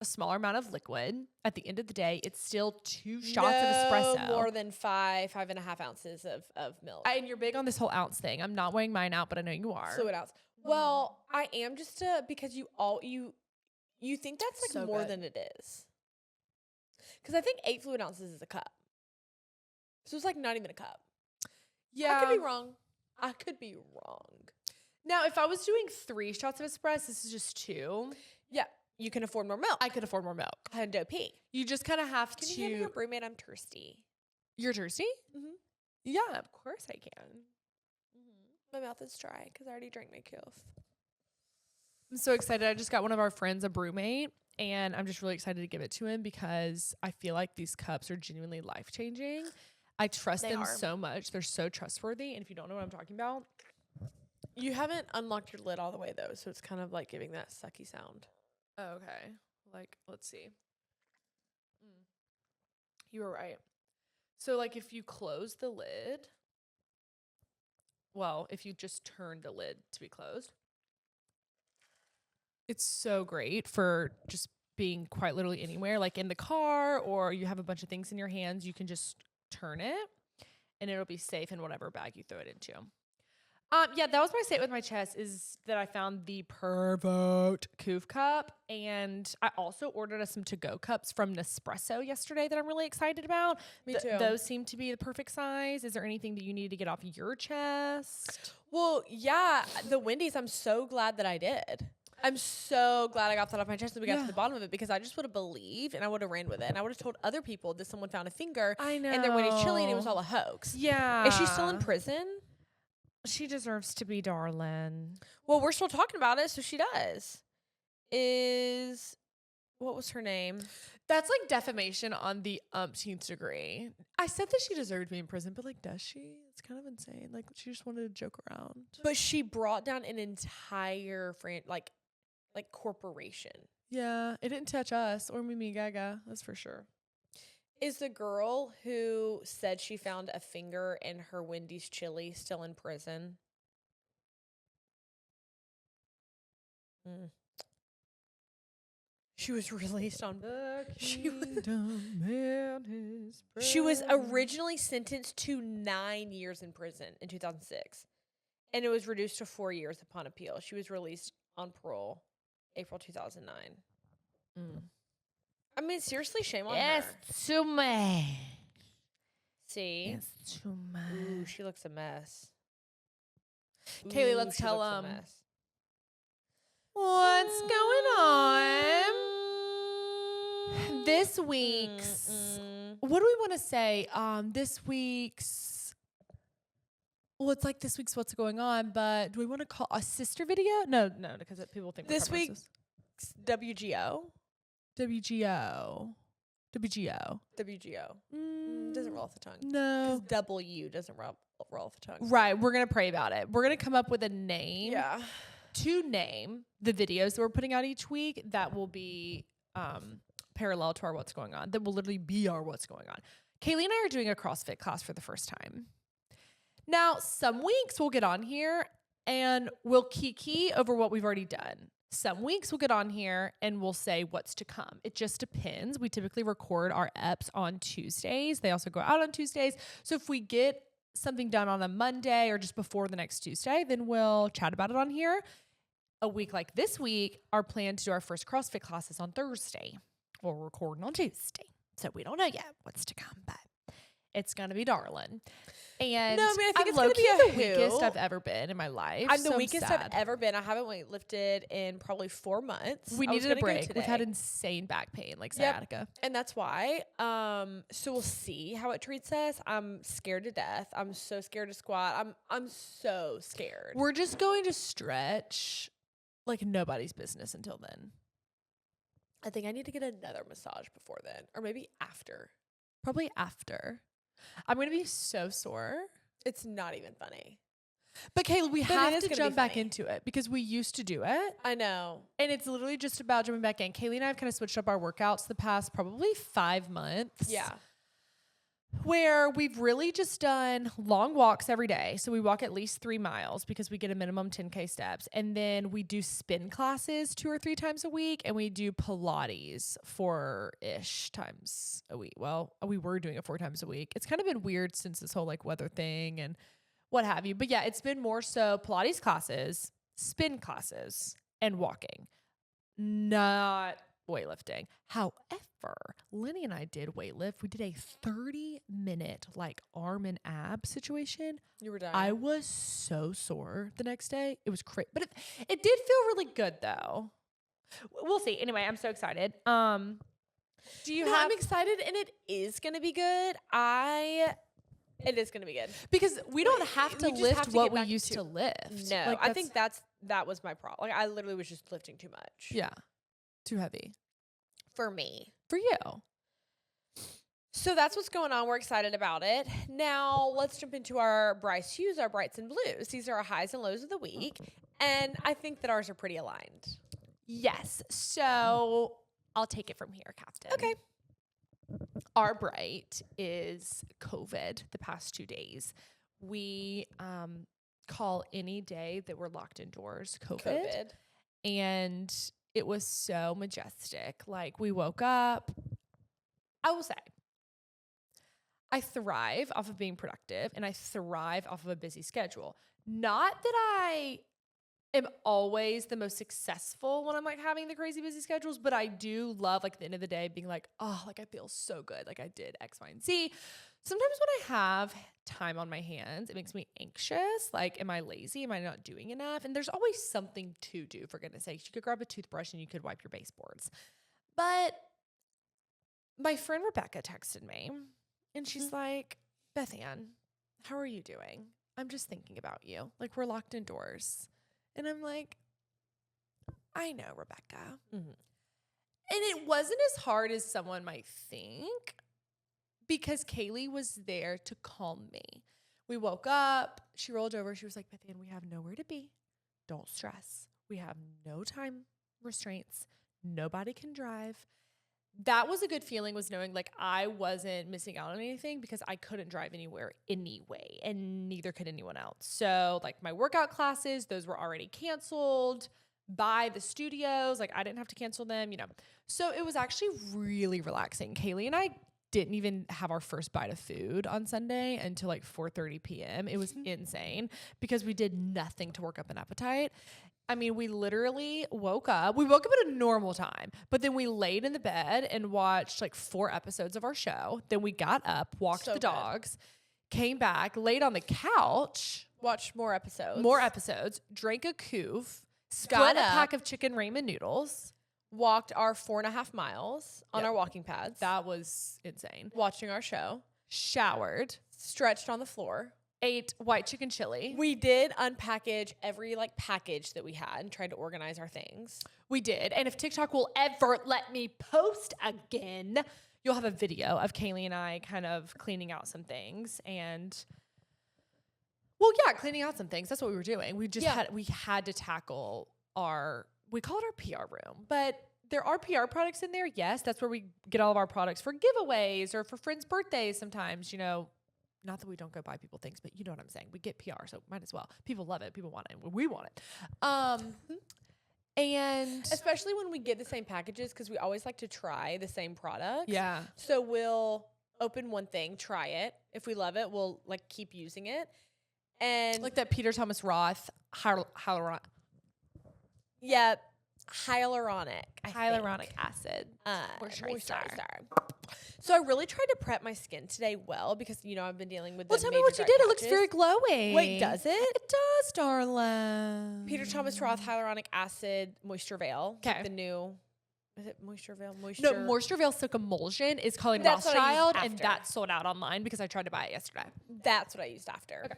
a smaller amount of liquid. At the end of the day, it's still 2 shots of espresso. more than 5.5 ounces of milk. And you're big on this whole ounce thing. I'm not weighing mine out, but I know you are. Fluid ounce. Well, I am just because you think that's like So more good. than it is. Because I think 8 fluid ounces is a cup. So it's like not even a cup. Yeah. I could be wrong. Now, if I was doing 3 shots of espresso, this is just 2. Yeah. You can afford more milk. I could afford more milk. Hundo P. You just kind of have Can to. you hand me your brewmate? I'm thirsty. You're thirsty? Mm-hmm. Yeah, of course I can. My mouth is dry because I already drank my koof. I'm so excited. I just got one of our friends a brewmate, and I'm just really excited to give it to him because I feel like these cups are genuinely life-changing. I trust They them are. so much. They're so trustworthy. And if you don't know what I'm talking about, You haven't unlocked your lid all the way though, so it's kind of like giving that sucky sound. okay. Like, let's see. You were right. So, like, if you close the lid, well, if you just turn the lid to be closed, it's so great for just being quite literally anywhere, like in the car, or you have a bunch of things in your hands, you can just turn it and it'll be safe in whatever bag you throw it into. Yeah, that was my state with my chest, is that I found the perfect coof cup. And I also ordered us some to-go cups from Nespresso yesterday that I'm really excited about. Me too. Those seem to be the perfect size. Is there anything that you need to get off your chest? Well, yeah, the Wendy's, I'm so glad that I did. I'm so glad I got that off my chest and we got to the bottom of it, because I just would have believed and I would have ran with it. And I would have told other people that someone found a finger I know. in their Wendy's chili and it was all a hoax. Yeah. Is she still in prison? She deserves to be, darling. Well, we're still talking about it, so she does. What was her name? That's like defamation on the umpteenth degree. I said that she deserved to be in prison, but like, does she? It's kind of insane. Like, she just wanted to joke around. But she brought down an entire corporation. Yeah, it didn't touch us or Mimi Gaga. That's for sure. Is the girl who said she found a finger in her Wendy's chili still in prison? She was released on. She was originally sentenced to 9 years in prison in 2006, and it was reduced to 4 years upon appeal. She was released on parole April 2009. I mean, seriously, shame on her. too much. See? It's too much. Ooh, she looks a mess. Kaylee, let's she tell looks a 'em. mess. What's going on? This week's. What do we want to say? This week's. Well, it's like this week's what's going on, but do we want to call a sister video? No, because people think we're This week- compromises. WGO. WGO. Doesn't roll off the tongue. No. Because W doesn't roll off the tongue. Right. We're going to pray about it. We're going to come up with a name Yeah. to name the videos that we're putting out each week that will be parallel to our what's going on. That will literally be our what's going on. Kaylee and I are doing a CrossFit class for the first time. Now, some weeks we'll get on here and we'll kiki over what we've already done. Some weeks we'll get on here and we'll say what's to come. It just depends. We typically record our eps on Tuesdays. They also go out on Tuesdays. So if we get something done on a Monday or just before the next Tuesday, then we'll chat about it on here. A week like this week, our plan to do our first CrossFit class is on Thursday. We're recording on Tuesday. So we don't know yet what's to come, but it's going to be darling. And No, I mean, I think I'm it's gonna low-key be a the weakest hoot. I've ever been in my life. I'm the so weakest sad. I've ever been. I haven't weightlifted in probably 4 months. We I was needed a gonna go break. We've had today. insane back pain, like Yep. sciatica. And that's why. So we'll see how it treats us. I'm scared to death. I'm so scared to squat. I'm so scared. We're just going to stretch like nobody's business until then. I think I need to get another massage before then, or maybe after. Probably after. I'm going to be so sore. It's not even funny. But Kayla, we But it have is to gonna be jump back funny. into it because we used to do it. I know. And it's literally just about jumping back in. Kaylee and I have kind of switched up our workouts the past probably 5 months. Yeah. where we've really just done long walks every day. So we walk at least 3 miles because we get a minimum 10K steps. And then we do spin classes 2 or 3 times a week. And we do Pilates 4-ish times a week. Well, we were doing it 4 times a week. It's kind of been weird since this whole like weather thing and what have you. But yeah, it's been more so Pilates classes, spin classes, and walking, not weightlifting. However, Lenny and I did weightlift. We did a 30-minute like arm and ab situation. You were dying. I was so sore the next day. It was crazy, but it did feel really good though. We'll see. Anyway, I'm so excited. Do you have? I'm excited, and it is gonna be good. It is gonna be good Because we don't have to we just lift have to what get we back used to- to lift. No, Like, I think that was my problem. Like I literally was just lifting too much. yeah, too heavy For me. for you. So that's what's going on. We're excited about it. Now let's jump into our Brice Hughes, our brights and blues. These are our highs and lows of the week. And I think that ours are pretty aligned. Yes. So I'll take it from here, Captain. Okay. Our bright is COVID the past 2 days. We call any day that we're locked indoors COVID. And it was so majestic. Like we woke up. I will say, I thrive off of being productive and I thrive off of a busy schedule. Not that I am always the most successful when I'm like having the crazy busy schedules, but I do love like at the end of the day being like, oh, like I feel so good. Like I did X, Y, and Z. Sometimes when I have time on my hands, it makes me anxious. Like, am I lazy? Am I not doing enough? And there's always something to do, for goodness sakes. You could grab a toothbrush and you could wipe your baseboards. But my friend Rebecca texted me and she's like, Beth Ann, how are you doing? I'm just thinking about you. Like, we're locked indoors. And I'm like, I know, Rebecca. Mhm. And it wasn't as hard as someone might think because Kaylee was there to calm me. We woke up. She rolled over. She was like, Beth Ann, we have nowhere to be. Don't stress. We have no time restraints. Nobody can drive. That was a good feeling, was knowing like I wasn't missing out on anything because I couldn't drive anywhere anyway, and neither could anyone else. So like my workout classes, those were already canceled by the studios. Like I didn't have to cancel them, you know. So it was actually really relaxing. Kaylee and I didn't even have our first bite of food on Sunday until like 4:30 p.m. It was insane because we did nothing to work up an appetite. I mean, we literally woke up. We woke up at a normal time, but then we laid in the bed and watched like 4 episodes of our show. Then we got up, walked So the good. dogs, came back, laid on the couch, Watch more episodes. drank a couve, split Got a up. pack of chicken ramen noodles. Walked our 4.5 miles on Yep. our walking pads. That was insane. Watching our show. Showered, Stretched on the floor. ate white chicken chili. We did unpackage every like package that we had and tried to organize our things. We did. And if TikTok will ever let me post again, you'll have a video of Kaylee and I kind of cleaning out some things. And, well, yeah, cleaning out some things. That's what we were doing. We just had to tackle we call it our PR room. But there are PR products in there. Yes, that's where we get all of our products for giveaways or for friends' birthdays sometimes, you know. Not that we don't go buy people things, but you know what I'm saying. We get PR, so might as well. People love it. People want it. We want it. And Especially when we get the same packages because we always like to try the same product. yeah, So we'll open one thing, try it. If we love it, we'll like keep using it. And like that Peter Thomas Roth hyaluronic hyaluronic acid moisturizer. So I really tried to prep my skin today well because, you know, I've been dealing with Well, tell me what you did. It looks very glowing. Wait, does it? It does, darling. Peter Thomas Roth Hyaluronic Acid Moisture Veil. Okay. The new, is it Moisture Veil? No, Moisture Veil Silk Emulsion is calling That's what I used Rothschild, and after. that sold out online because I tried to buy it yesterday. That's what I used after. Okay.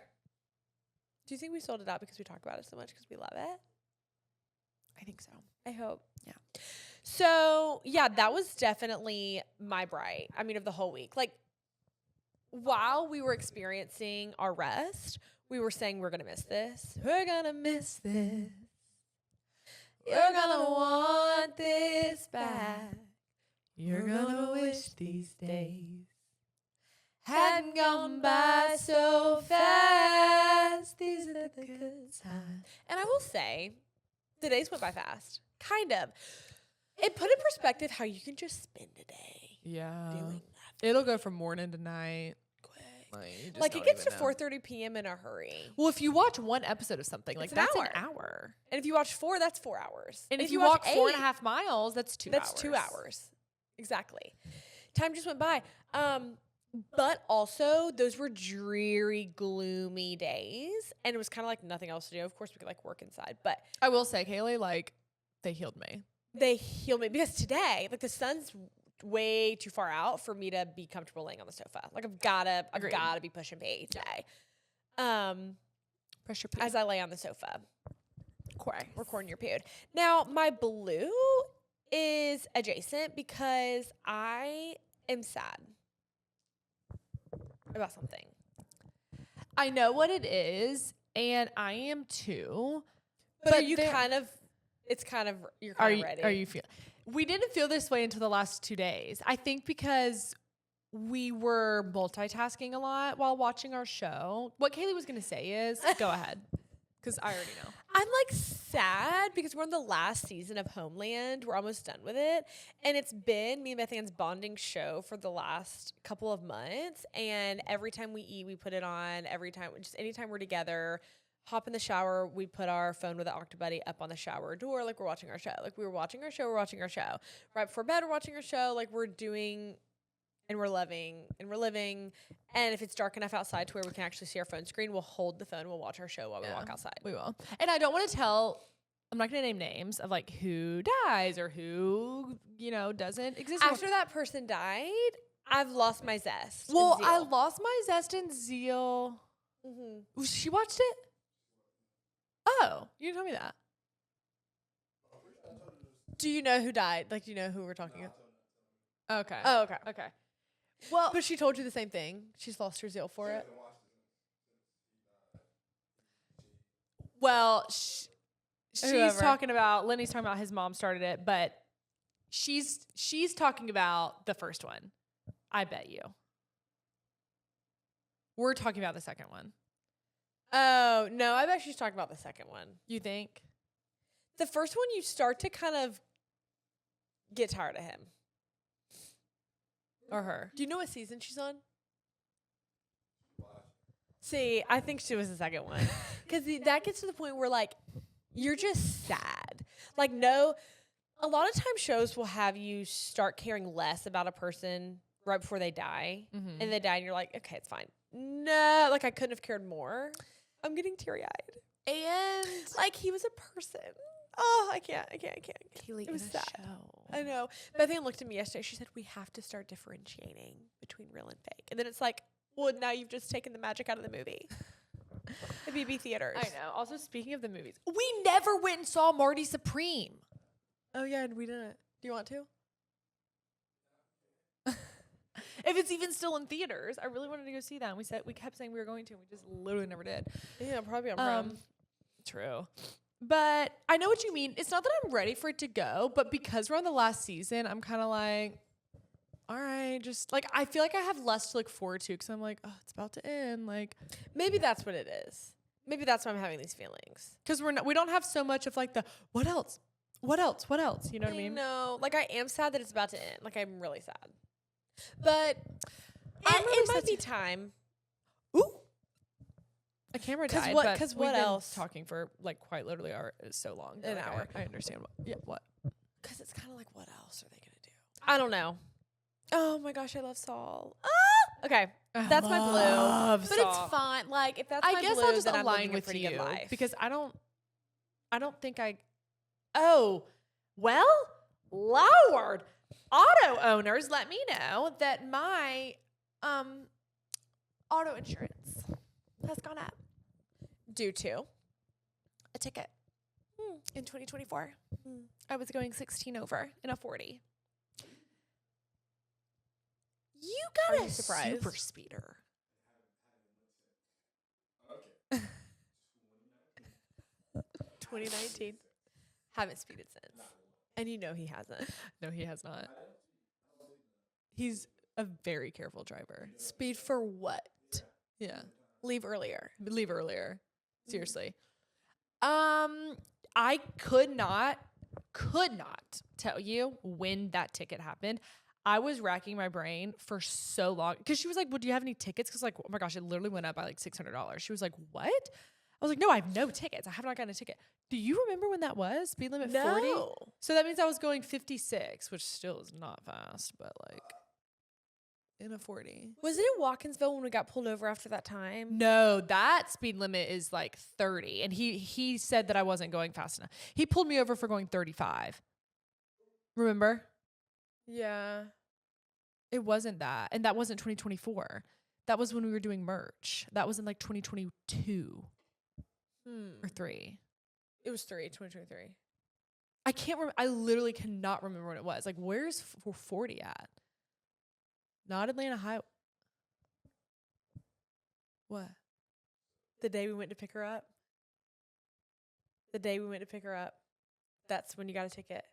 Do you think we sold it out because we talk about it so much because we love it? I think so. I hope. Yeah. So, yeah, that was definitely my bright. I mean, of the whole week. Like, while we were experiencing our rest, we were saying we're going to miss this. We're going to miss this. You're going to want this back. You're gonna wish these days hadn't gone by so fast. These are the good times. And I will say, the days went by fast. Kind of. It put in perspective how you can just spend a day Yeah. doing nothing. It'll go from morning to night. Like it gets to 4:30 p.m. in a hurry. Well, if you watch one episode of something, like It's an that's hour. an hour. And if you watch 4, that's 4 hours. And if if you watch walk 4.5 miles, that's 2 hours. that's 2 hours. Exactly. Time just went by. But also, those were dreary, gloomy days. And it was kind of like nothing else to do. Of course, we could like work inside. But I will say, Kaylee, like, they healed me. they healed me. Because today, like the sun's way too far out for me to be comfortable laying on the sofa. Like I've gotta be pushing pay today. Pressure As I lay on the sofa. Correct. Recording your period. Now, my blue is adjacent because I am sad about something. I know what it is, and I am too. But are you there- kind of, it's kind of, you're Are kind of you, ready. are you feel? We didn't feel this way until the last 2 days. I think because we were multitasking a lot while watching our show. What Kaylee was going to say is, go ahead, because I already know. I'm like sad because we're in the last season of Homeland. We're almost done with it. And it's been me and Beth Ann's bonding show for the last couple of months. And every time we eat, we put it on. Every time, just anytime we're together, hop in the shower, we put our phone with the Octobuddy up on the shower door like we're watching our show. Like we were watching our show, we're watching our show. Right before bed, we're watching our show. Like we're doing and we're loving and we're living. And if it's dark enough outside to where we can actually see our phone screen, we'll hold the phone and we'll watch our show while we walk outside. We will. And I don't want to I'm not going to name names of like who dies or who, doesn't exist. After that person died, I've lost my zest. and Well, I zeal. lost my zest and zeal. Mhm. She watched it? Oh, you didn't tell me that. Do you know who died? Like, do you know who we're talking about? Okay. Oh, okay. Okay. Well, But she told you the same thing. She's lost her zeal for it. she's Whoever. talking about, Lenny's talking about his mom started it, but she's talking about the first one. I bet you. We're talking about the second one. Oh, no, I bet she's talking about the second one. You think? The first one, you start to kind of get tired of him. Or her? Do you know what season she's on? See, I think she was the second one. Because that gets to the point where, like, you're just sad. Like, no, a lot of times shows will have you start caring less about a person right before they die. Mm-hmm. And they die, and you're like, okay, it's fine. No, like, I couldn't have cared more. I'm getting teary-eyed. And Like, he was a person. Oh, I can't. Kaylee It was in a sad. show. I know. Beth Ann looked at me yesterday. She said, we have to start differentiating between real and fake. And then it's like, well, now you've just taken the magic out of the movie. The BB theaters. I know. Also, speaking of the movies, we never went and saw Marty Supreme. Oh, yeah, and we didn't. Do you want to? If it's even still in theaters, I really wanted to go see that. And we kept saying we were going to, and we just literally never did. Yeah, probably on Prime. True. But I know what you mean. It's not that I'm ready for it to go, but because we're on the last season, I'm kind of like, all right, just like I feel like I have less to look forward to because I'm like, oh, it's about to end. Like, Maybe that's what it is. Maybe that's why I'm having these feelings. because we don't have so much of like the what else, what else, what else. You know what I mean? No, like I am sad that it's about to end. Like I'm really sad. But I'm really it might sad be too. time. Ooh. A camera 'Cause died. what- but 'cause we've what been else? Talking for like quite literally so long. An Like, hour. I understand. What? Because it's kind of like, what else are they going to do? I don't know. Oh my gosh, I love Saul. Ah! Okay, that's my blue. But it's fine. Like, if that's my I guess blue, I'll just then I'm align living a with pretty you good life. because I don't think I. Oh, well, Lord, auto owners, let me know that my auto insurance has gone up. due to A ticket in 2024. I was going 16 over in a 40. You got Are a you surprised? super speeder. 2019. Haven't speeded since. And you know he hasn't. No, he has not. He's a very careful driver. Speed for what? Yeah. Leave earlier. Leave earlier. Seriously. I could not tell you when that ticket happened. I was racking my brain for so long because she was like, "Well, do you have any tickets?" Because like, oh my gosh, it literally went up by like $600. She was like, "What?" I was like, "No, I have no tickets. I have not gotten a ticket." Do you remember when that was? Speed limit 40? So that means I was going 56, which still is not fast, but like in a 40. Was it in Watkinsville when we got pulled over after that time? No, that speed limit is like 30. And he said that I wasn't going fast enough. He pulled me over for going 35. Remember? Yeah. It wasn't that. And that wasn't 2024. That was when we were doing merch. That was in like 2022 or 3. It was 2023. I can't remember. I literally cannot remember what it was. Like, where's 40 at? Not Atlanta Highway. What? The day we went to pick her up. That's when you got a ticket.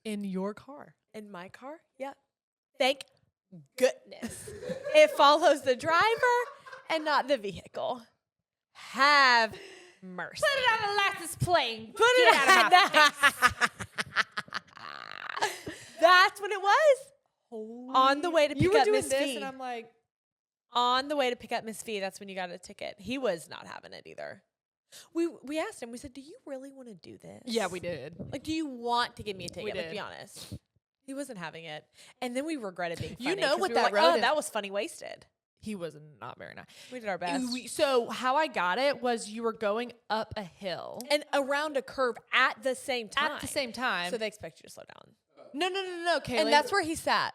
In your car. In my car? Yeah. Thank goodness. It follows the driver and not the vehicle. Have mercy. Put it on a license plate. Put it out of my face. That's when it was. On the way to pick up Miss this, V. and I'm like, On the way to pick up Miss V, that's when you got a ticket. He was not having it either. We asked him, we said, "Do you really want to do this?" yeah, we did. Like, do you want to give me a ticket? We Like, did. be honest. He wasn't having it. And then we regretted being funny. You know 'cause what we were that like, road oh, is- that was funny wasted. He was not very nice. We did our best. So how I got it was you were going up a hill And around a curve at the same time. at the same time. So they expect you to slow down. no, Kaylee. And that's where he sat.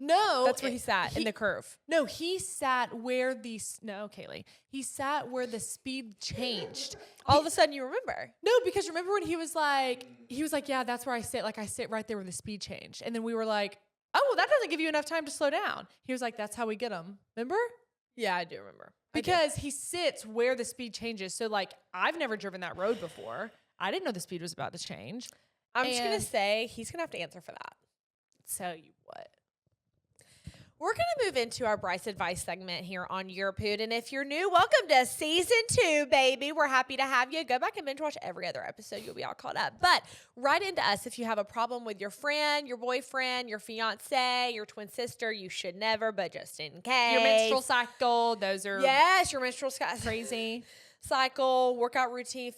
no. That's where he sat, in the curve. No, he sat where Kaylee. He sat where the speed changed. All of a sudden you remember. No, because remember when he was like, yeah, that's where I sit. Like I sit right there where the speed changed. And then we were like, oh, well, that doesn't give you enough time to slow down. He was like, that's how we get them. Remember? Yeah, I do remember. Because he sits where the speed changes. So like, I've never driven that road before. I didn't know the speed was about to change. I'm just going to And- say he's going to have to answer for that. Tell you what. We're going to move into our Brice Advice segment here on Your Pood. And if you're new, welcome to season 2, baby. We're happy to have you. Go back and binge watch every other episode. You'll be all caught up. But write into us if you have a problem with your friend, your boyfriend, your fiance, your twin sister. You should never, but just in case. Your menstrual cycle, those are Yes, your menstrual crazy. cycle, workout routine,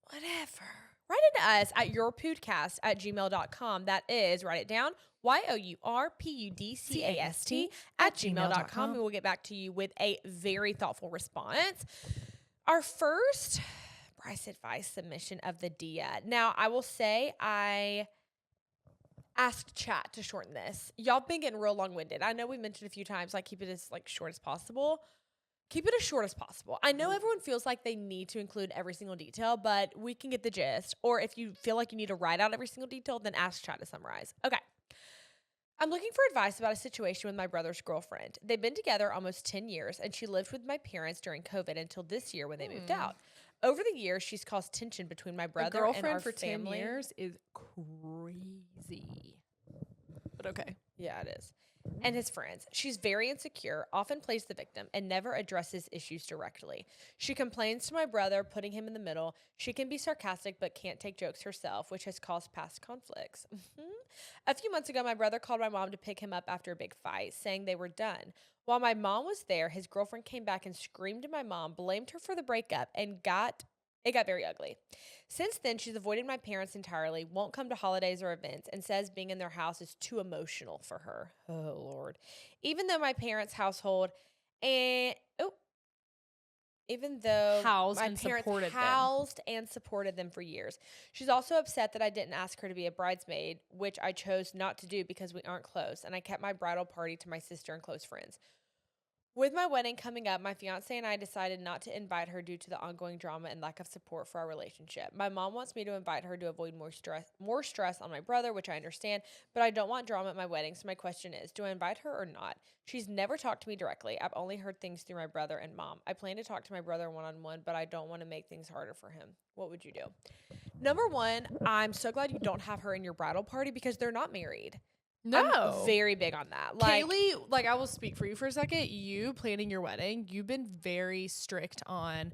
whatever. Write into us at yourpudcast@gmail.com. That is, write it down, yourpudcast@gmail.com. We will get back to you with a very thoughtful response. Our first Brice Advice submission of the dia. Now, I will say I asked chat to shorten this. Y'all been getting real long-winded. I know we mentioned a few times, like, keep it as short as possible. Keep it as short as possible. I know everyone feels like they need to include every single detail, but we can get the gist. Or if you feel like you need to write out every single detail, then ask chat to summarize. Okay. I'm looking for advice about a situation with my brother's girlfriend. They've been together almost 10 years, and she lived with my parents during COVID until this year when they moved out. Over the years, she's caused tension between my brother and our for family. 10 years is crazy. But okay. Yeah, it is. And his friends. She's very insecure, often plays the victim, and never addresses issues directly. She complains to my brother, putting him in the middle. She can be sarcastic, but can't take jokes herself, which has caused past conflicts. A few months ago, my brother called my mom to pick him up after a big fight, saying they were done. While my mom was there, his girlfriend came back and screamed at my mom, blamed her for the breakup, and it got very ugly. Since then, she's avoided my parents entirely, won't come to holidays or events, and says being in their house is too emotional for her. Oh, Lord. Even though my parents' household even though Housed my and parents supported them. housed and supported them for years. She's also upset that I didn't ask her to be a bridesmaid, which I chose not to do because we aren't close, and I kept my bridal party to my sister and close friends. With my wedding coming up, my fiance and I decided not to invite her due to the ongoing drama and lack of support for our relationship. My mom wants me to invite her to avoid more stress on my brother, which I understand, but I don't want drama at my wedding, so my question is, do I invite her or not? She's never talked to me directly. I've only heard things through my brother and mom. I plan to talk to my brother one-on-one, but I don't want to make things harder for him. What would you do? Number one, I'm so glad you don't have her in your bridal party because they're not married. No. I'm very big on that. Like, Kaylee, like I will speak for you for a second. You planning your wedding, you've been very strict on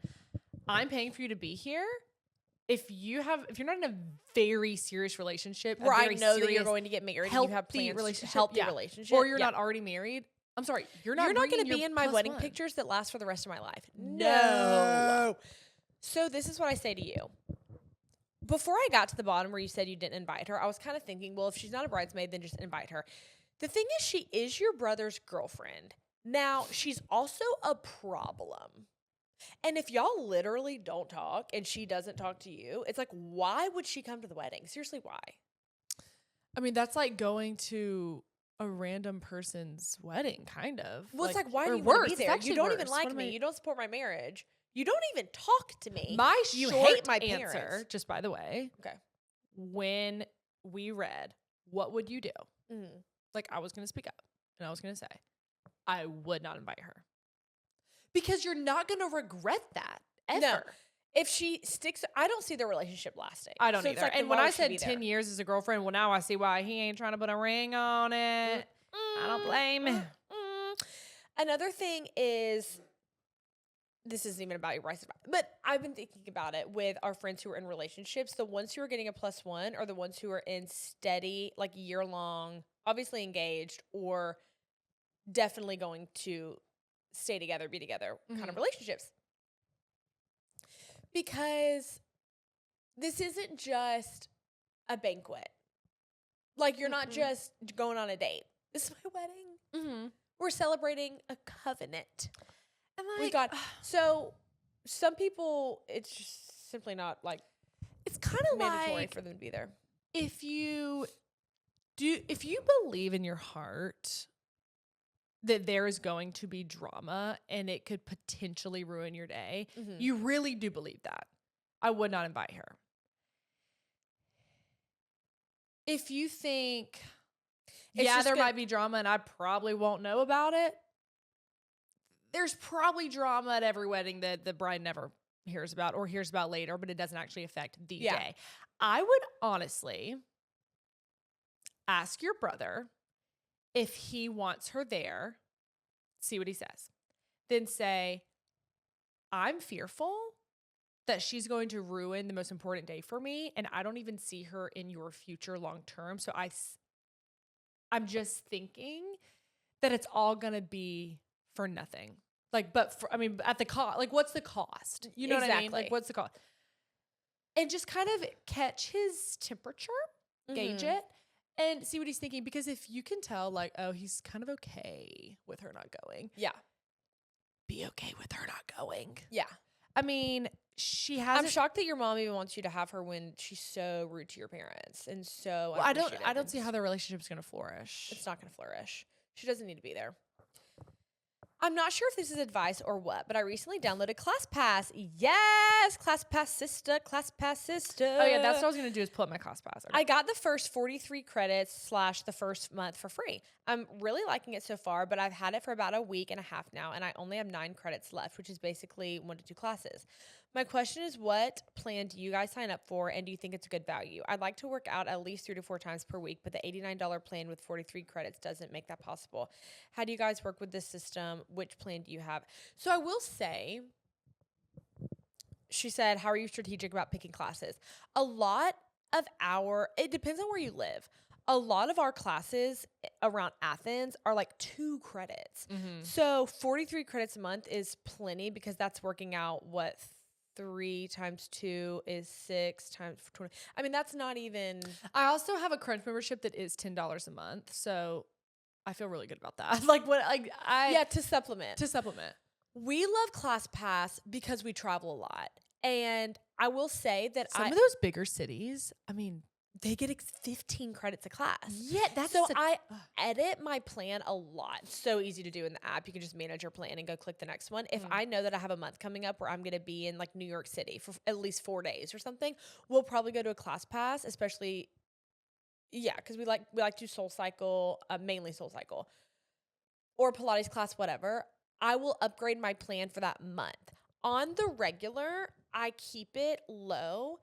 I'm paying for you to be here. If you're not in a very serious relationship, where a I very know that you're serious, going to get married and you healthy have plans, relationship, healthy yeah. relationship, or you're yeah. not already married. I'm sorry, you're You're not not going bringing to be your in my plus wedding one. pictures that last for the rest of my life. No. So this is what I say to you. Before I got to the bottom where you said you didn't invite her, I was kind of thinking, well, if she's not a bridesmaid, then just invite her. The thing is, she is your brother's girlfriend. Now, she's also a problem. And if y'all literally don't talk and she doesn't talk to you, it's like, why would she come to the wedding? Seriously, why? I mean, that's like going to a random person's wedding, kind of. Well, it's like, why or do you want worse, to be it's there? actually You don't even worse. like What am me. I- You don't support my marriage. You don't even talk to me. My you short hate my answer, parents. just by the way, Okay. when we read, what would you do? Mm. Like, I was going to speak up and I was going to say, I would not invite her. Because you're not going to regret that ever. No. If she sticks, I don't see their relationship lasting. I don't So it's either. like, then And when why I would she said be 10 there? years as a girlfriend, well, now I see why he ain't trying to put a ring on it. I don't blame him. Another thing is, this isn't even about your Brice Advice, but I've been thinking about it with our friends who are in relationships. The ones who are getting a +1 are the ones who are in steady, like year-long, obviously engaged, or definitely going to stay together, be together kind of relationships. Because this isn't just a banquet. Like, you're not just going on a date. This is my wedding. Mm-hmm. We're celebrating a covenant And with God. So some people, it's just simply not like it's kind of mandatory like for them to be there. if you believe in your heart that there is going to be drama and it could potentially ruin your day, you really do believe that, I would not invite her. If you think, It's just there might be drama and I probably won't know about it, there's probably drama at every wedding that the bride never hears about or hears about later, but it doesn't actually affect the day. I would honestly ask your brother if he wants her there, see what he says. Then say, I'm fearful that she's going to ruin the most important day for me, and I don't even see her in your future long term. So I'm just thinking that it's all going to be for nothing. Like, at the cost, like, what's the cost? You know what I mean? Like, what's the cost? And just kind of catch his temperature, gauge it, and see what he's thinking. Because if you can tell, like, oh, he's kind of okay with her not going. Yeah. Be okay with her not going. Yeah. I mean, she has. I'm shocked that your mom even wants you to have her when she's so rude to your parents and so. Well, I don't see how their relationship's going to flourish. It's not going to flourish. She doesn't need to be there. I'm not sure if this is advice or what, but I recently downloaded ClassPass. Yes, ClassPass sister, ClassPass sister. Oh yeah, that's what I was going to do is pull up my ClassPass. Okay. I got the first 43 credits / the first month for free. I'm really liking it so far, but I've had it for about a week and a half now, and I only have 9 credits left, which is basically 1 to 2 classes. My question is, what plan do you guys sign up for, and do you think it's a good value? I'd like to work out at least 3 to 4 times per week, but the $89 plan with 43 credits doesn't make that possible. How do you guys work with this system? Which plan do you have? So I will say, she said, how are you strategic about picking classes? It depends on where you live. A lot of our classes around Athens are like 2 credits. So 43 credits a month is plenty because that's working out 3 times 2 is 6 times 20. I mean, that's not even. I also have a Crunch membership that is $10 a month, so I feel really good about that. To supplement. We love ClassPass because we travel a lot, and I will say that Some of those bigger cities, I mean, they get 15 credits a class. yeah, that's So I edit my plan a lot. It's so easy to do in the app. You can just manage your plan and go click the next one. If I know that I have a month coming up where I'm going to be in like New York City for at least 4 days or something, we'll probably go to a ClassPass, especially, because we like to Soul Cycle, mainly Soul Cycle, or Pilates class, whatever. I will upgrade my plan for that month. On the regular, I keep it low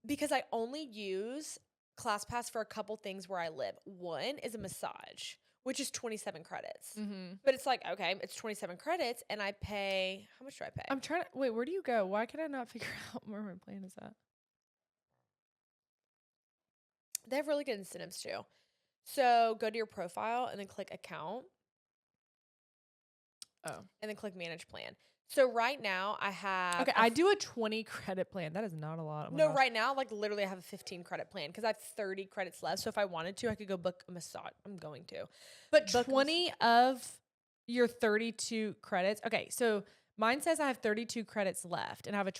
because I only use ClassPass for a couple things where I live. One is a massage, which is 27 credits. Mm-hmm. But it's like, okay, it's 27 credits and I pay, how much do I pay? I'm trying to wait. Where do you go? Why can I not figure out where my plan is at? They have really good incentives too. So go to your profile and then click account Oh, and then click manage plan. So right now I have okay. I do a 20 credit plan. That is not a lot. Oh my no, gosh. right now, like literally I have a 15 credit plan because I have 30 credits left. So if I wanted to, I could go book a massage. I'm going to. But book 20 of your 32 credits. Okay, so mine says I have 32 credits left and I have a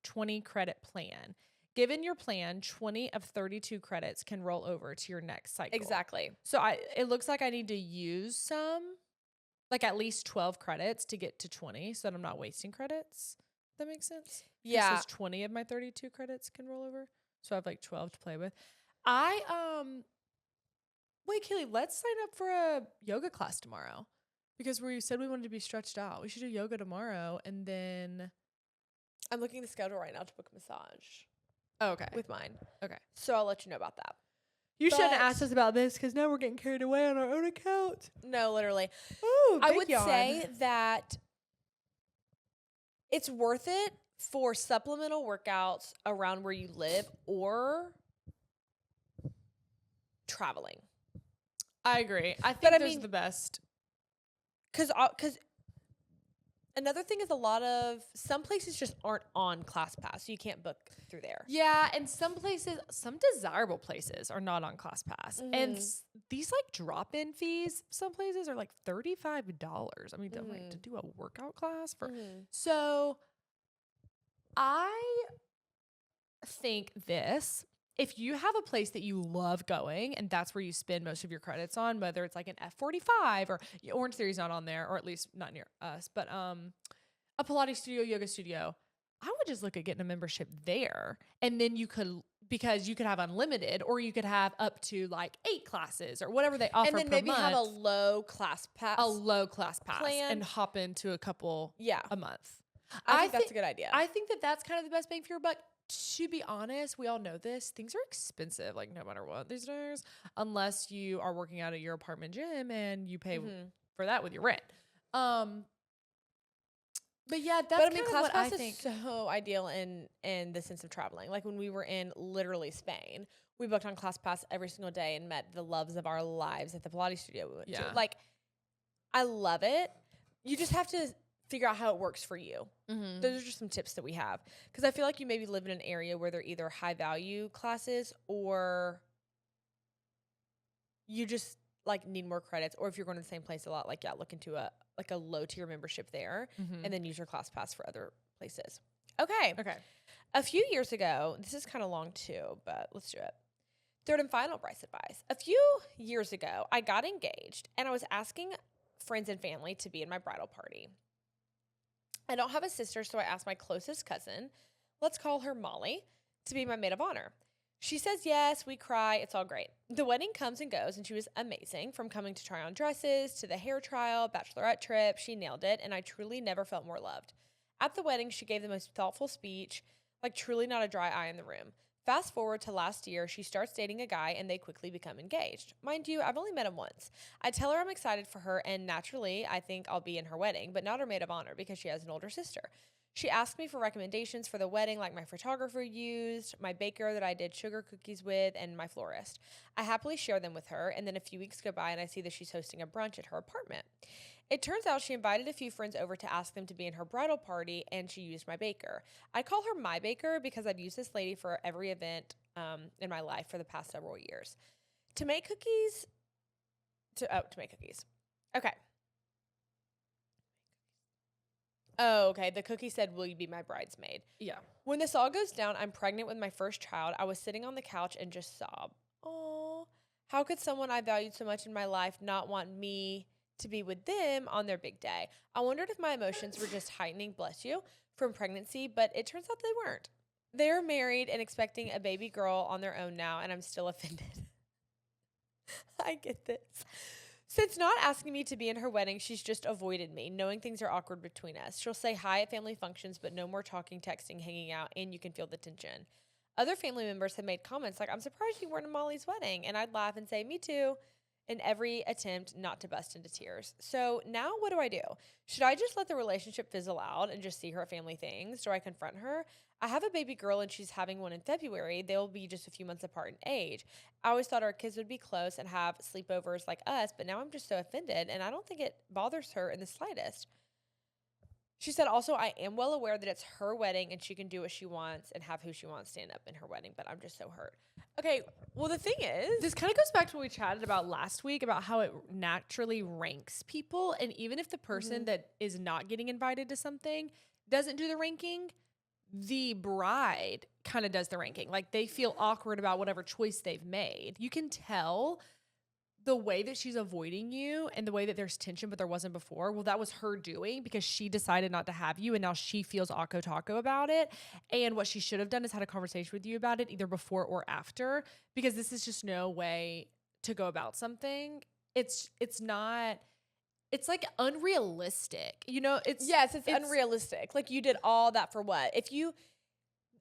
20 credit plan. Given your plan, 20 of 32 credits can roll over to your next cycle. Exactly. So it looks like I need to use some, like at least 12 credits to get to 20 so that I'm not wasting credits. That makes sense? Yeah. It says 20 of my 32 credits can roll over. So I have like 12 to play with. Wait, Kaylee, let's sign up for a yoga class tomorrow. Because we said we wanted to be stretched out. We should do yoga tomorrow and then I'm looking at the schedule right now to book a massage okay. with mine. Okay. So I'll let you know about that. You shouldn't But- ask us about this because now we're getting carried away on our own account. No, literally. Ooh, I big would yawn. say that it's worth it for supplemental workouts around where you live or traveling. I agree. I think But I those mean- are the best. Because another thing is some places just aren't on ClassPass, so you can't book through there. Yeah, and some desirable places are not on ClassPass. And these like drop-in fees, some places are like $35. I mean, like, to do a workout class for. So I think this, if you have a place that you love going and that's where you spend most of your credits on, whether it's like an F45 or Orange Theory's not on there, or at least not near us, but a Pilates studio, yoga studio, I would just look at getting a membership there. And then because you could have unlimited, or you could have up to like 8 classes or whatever they offer And then per maybe month, have a low ClassPass. a low class pass plan. and hop into a couple Yeah. a month. I think that's a good idea. I think that's kind of the best bang for your buck. To be honest, we all know this. Things are expensive, like no matter what these days, unless you are working out at your apartment gym and you pay for that with your rent. But yeah, that's but I mean, kind of what I ClassPass think. is so ideal in the sense of traveling. Like when we were in literally Spain, we booked on ClassPass every single day and met the loves of our lives at the Pilates studio we went Yeah. to. Like, I love it. You just have to figure out how it works for you. Mm-hmm. Those are just some tips that we have. Because I feel like you maybe live in an area where they're either high value classes or you just like need more credits. Or if you're going to the same place a lot, like, yeah, look into a low tier membership there and then use your ClassPass for other places. Okay. Okay. A few years ago, this is kind of long too, but let's do it. Third and final Brice Advice. A few years ago, I got engaged and I was asking friends and family to be in my bridal party. I don't have a sister, so I asked my closest cousin, let's call her Molly, to be my maid of honor. She says yes, we cry, it's all great. The wedding comes and goes, and she was amazing. From coming to try on dresses, to the hair trial, bachelorette trip, she nailed it, and I truly never felt more loved. At the wedding, she gave the most thoughtful speech, like truly not a dry eye in the room. Fast forward to last year, she starts dating a guy and they quickly become engaged. Mind you, I've only met him once. I tell her I'm excited for her and naturally I think I'll be in her wedding, but not her maid of honor because she has an older sister. She asked me for recommendations for the wedding like my photographer used, my baker that I did sugar cookies with, and my florist. I happily share them with her, and then a few weeks go by and I see that she's hosting a brunch at her apartment. It turns out she invited a few friends over to ask them to be in her bridal party, and she used my baker. I call her my baker because I've used this lady for every event in my life for the past several years. To make cookies. Okay. Oh, okay. The cookie said, will you be my bridesmaid? Yeah. When this all goes down, I'm pregnant with my first child. I was sitting on the couch and just sob. Oh, how could someone I valued so much in my life not want me to be with them on their big day? I wondered if my emotions were just heightening, bless you, from pregnancy, but it turns out they weren't. They're married and expecting a baby girl on their own now, and I'm still offended. I get this. Since not asking me to be in her wedding, she's just avoided me, knowing things are awkward between us. She'll say hi at family functions, but no more talking, texting, hanging out, and you can feel the tension. other family members have made comments like, I'm surprised you weren't at Molly's wedding. And I'd laugh and say, me too, in every attempt not to bust into tears. So now what do? Should I just let the relationship fizzle out and just see her at family things? Do I confront her? I have a baby girl and she's having one in February. They'll be just a few months apart in age. I always thought our kids would be close and have sleepovers like us, but now I'm just so offended and I don't think it bothers her in the slightest. She said, also, I am well aware that it's her wedding and she can do what she wants and have who she wants stand up in her wedding, but I'm just so hurt. Okay, well, the thing is, This kind of goes back to what we chatted about last week about how it naturally ranks people. And even if the person that is not getting invited to something doesn't do the ranking, the bride kind of does the ranking. Like they feel awkward about whatever choice they've made. You can tell the way that she's avoiding you and the way that there's tension, but there wasn't before. Well, that was her doing because she decided not to have you. And now she feels awko taco about it. And what she should have done is had a conversation with you about it either before or after, because this is just no way to go about something. It's not, it's like unrealistic. You know, it's unrealistic. Like you did all that for what?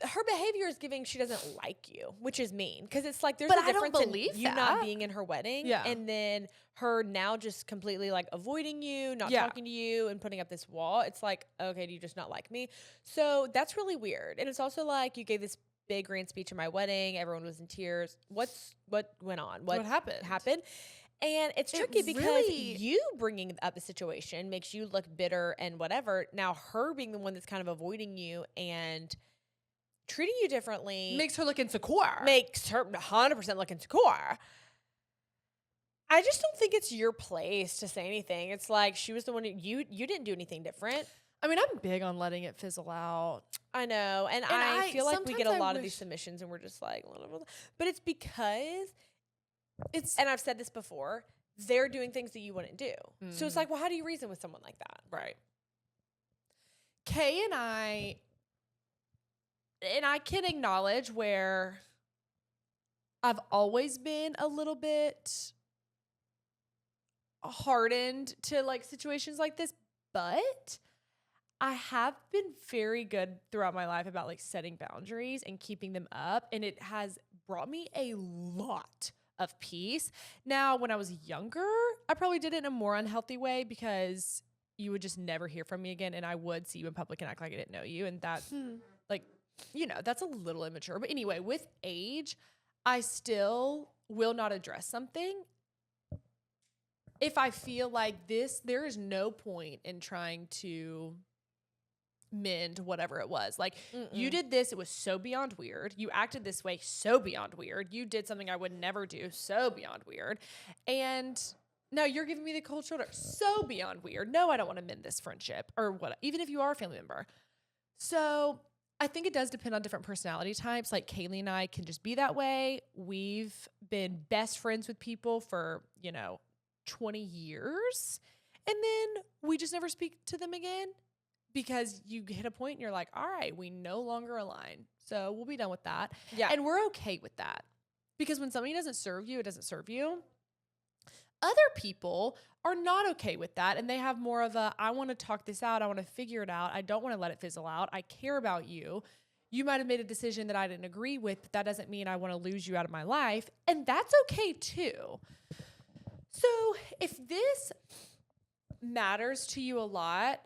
Her behavior is giving she doesn't like you, which is mean. Because it's like there's a difference in you not being in her wedding and then her now just completely like avoiding you, not talking to you and putting up this wall. It's like, okay, do you just not like me? So that's really weird. And it's also like you gave this big grand speech at my wedding. Everyone was in tears. What went on? What happened? And it's tricky because you bringing up the situation makes you look bitter and whatever. Now her being the one that's kind of avoiding you and treating you differently makes her look insecure. Makes her 100% look insecure. I just don't think it's your place to say anything. It's like she was the one you didn't do anything different. I mean, I'm big on letting it fizzle out. I know. And I feel like we get a lot of these submissions and we're just like, but it's because and I've said this before, they're doing things that you wouldn't do. So it's like, well, how do you reason with someone like that? Right. Kay and I can acknowledge where I've always been a little bit hardened to like situations like this, but I have been very good throughout my life about like setting boundaries and keeping them up, and it has brought me a lot of peace. Now, when I was younger, I probably did it in a more unhealthy way because you would just never hear from me again, and I would see you in public and act like I didn't know you, and that like, you know, that's a little immature. But anyway, with age, I still will not address something if I feel like there is no point in trying to mend whatever it was. Like, you did this, it was so beyond weird. You acted this way, so beyond weird. You did something I would never do, so beyond weird. And now you're giving me the cold shoulder, so beyond weird. No, I don't want to mend this friendship or what, even if you are a family member. So I think it does depend on different personality types. Like Kaylee and I can just be that way. We've been best friends with people for, 20 years. And then we just never speak to them again because you hit a point and you're like, all right, we no longer align. So we'll be done with that. Yeah. And we're okay with that because when something doesn't serve you, it doesn't serve you. Other people are not okay with that, and they have more of a, I want to talk this out. I want to figure it out. I don't want to let it fizzle out. I care about you. You might have made a decision that I didn't agree with, but that doesn't mean I want to lose you out of my life, and that's okay too. So if this matters to you a lot,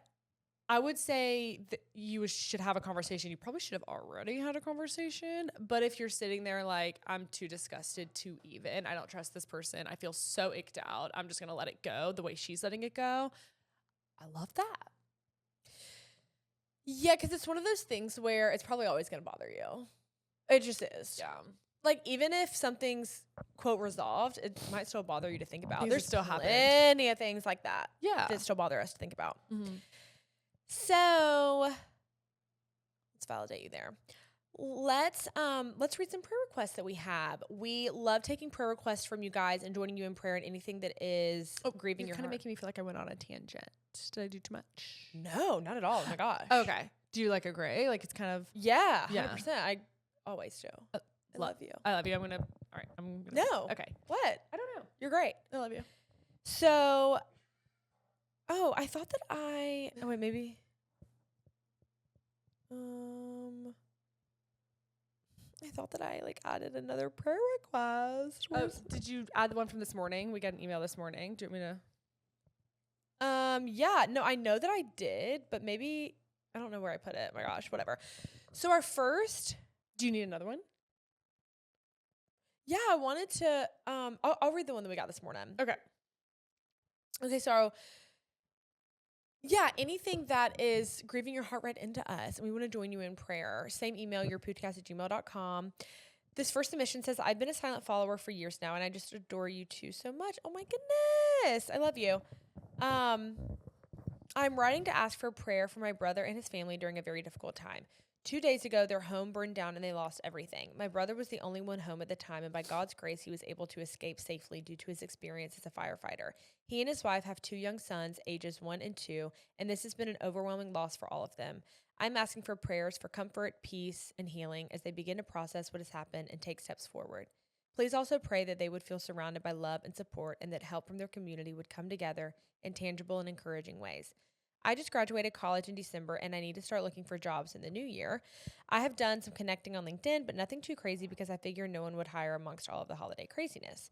I would say that you should have a conversation. You probably should have already had a conversation. But if you're sitting there like, I'm too disgusted to even, I don't trust this person, I feel so icked out, I'm just going to let it go the way she's letting it go. I love that. Yeah, because it's one of those things where it's probably always going to bother you. It just is. Yeah. Like, even if something's, quote, resolved, it might still bother you to think about. Things There's still plenty of things like that. Yeah. That still bother us to think about. Mm-hmm. So let's validate you there. Let's read some prayer requests that we have. We love taking prayer requests from you guys and joining you in prayer and anything that is grieving your kind of heart. making me feel like I went on a tangent. Did I do too much? No, not at all. Oh my gosh. Okay. Do you like agree? Like it's kind of 100%. I always do. I love you. I love you. I'm gonna. All right. I'm gonna. No. Okay. What? I don't know. You're great. I love you. So, I thought that oh wait, maybe. I thought that I like added another prayer request. Oh, did you add the one from this morning? We got an email this morning. Do you want me to? Yeah, no, I know that I did, but maybe I don't know where I put it. My gosh, whatever. So our first, Do you need another one? yeah, I wanted to. I'll read the one that we got this morning. Okay. Okay, so yeah, anything that is grieving your heart right into us, and we want to join you in prayer. Same email, yourpudcast@gmail.com. This first submission says, I've been a silent follower for years now, and I just adore you two so much. Oh my goodness. I love you. I'm writing to ask for prayer for my brother and his family during a very difficult time. 2 days ago, their home burned down and they lost everything. My brother was the only one home at the time, and by God's grace, he was able to escape safely due to his experience as a firefighter. He and his wife have 2 young sons, ages 1 and 2, and this has been an overwhelming loss for all of them. I'm asking for prayers for comfort, peace, and healing as they begin to process what has happened and take steps forward. Please also pray that they would feel surrounded by love and support, and that help from their community would come together in tangible and encouraging ways. I just graduated college in December, and I need to start looking for jobs in the new year. I have done some connecting on LinkedIn, but nothing too crazy because I figure no one would hire amongst all of the holiday craziness.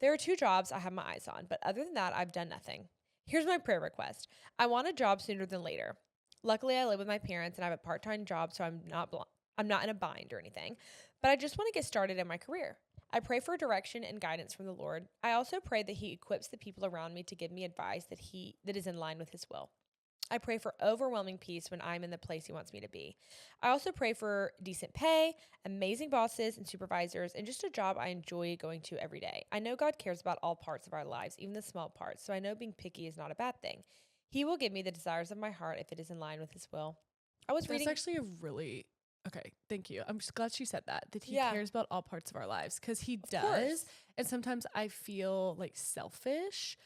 There are 2 jobs I have my eyes on, but other than that, I've done nothing. Here's my prayer request. I want a job sooner than later. Luckily, I live with my parents and I have a part-time job, so I'm not in a bind or anything, but I just want to get started in my career. I pray for direction and guidance from the Lord. I also pray that he equips the people around me to give me advice that is in line with his will. I pray for overwhelming peace when I'm in the place he wants me to be. I also pray for decent pay, amazing bosses and supervisors, and just a job I enjoy going to every day. I know God cares about all parts of our lives, even the small parts, so I know being picky is not a bad thing. He will give me the desires of my heart if it is in line with his will. That's actually a really okay. Thank you. I'm just glad she said that he Yeah. cares about all parts of our lives, because he does. course. And sometimes I feel like selfish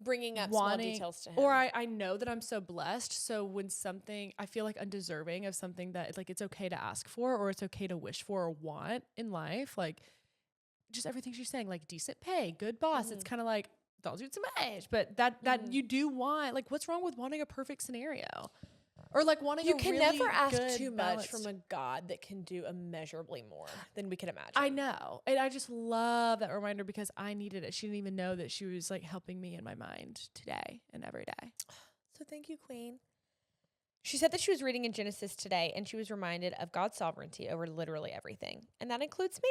bringing up small wanting, details to him. or I know that I'm so blessed. So when something, I feel like undeserving of something that like it's okay to ask for, or it's okay to wish for or want in life, like just everything she's saying, like decent pay, good boss. It's kind of like don't do too much, but that you do want. Like, what's wrong with wanting a perfect scenario, or like wanting you a can really never ask good, too much balanced- from a God that can do immeasurably more than we can imagine. I know. And I just love that reminder because I needed it. She didn't even know that she was like helping me in my mind today and every day. So thank you, Queen. She said that she was reading in Genesis today and she was reminded of God's sovereignty over literally everything. And that includes me.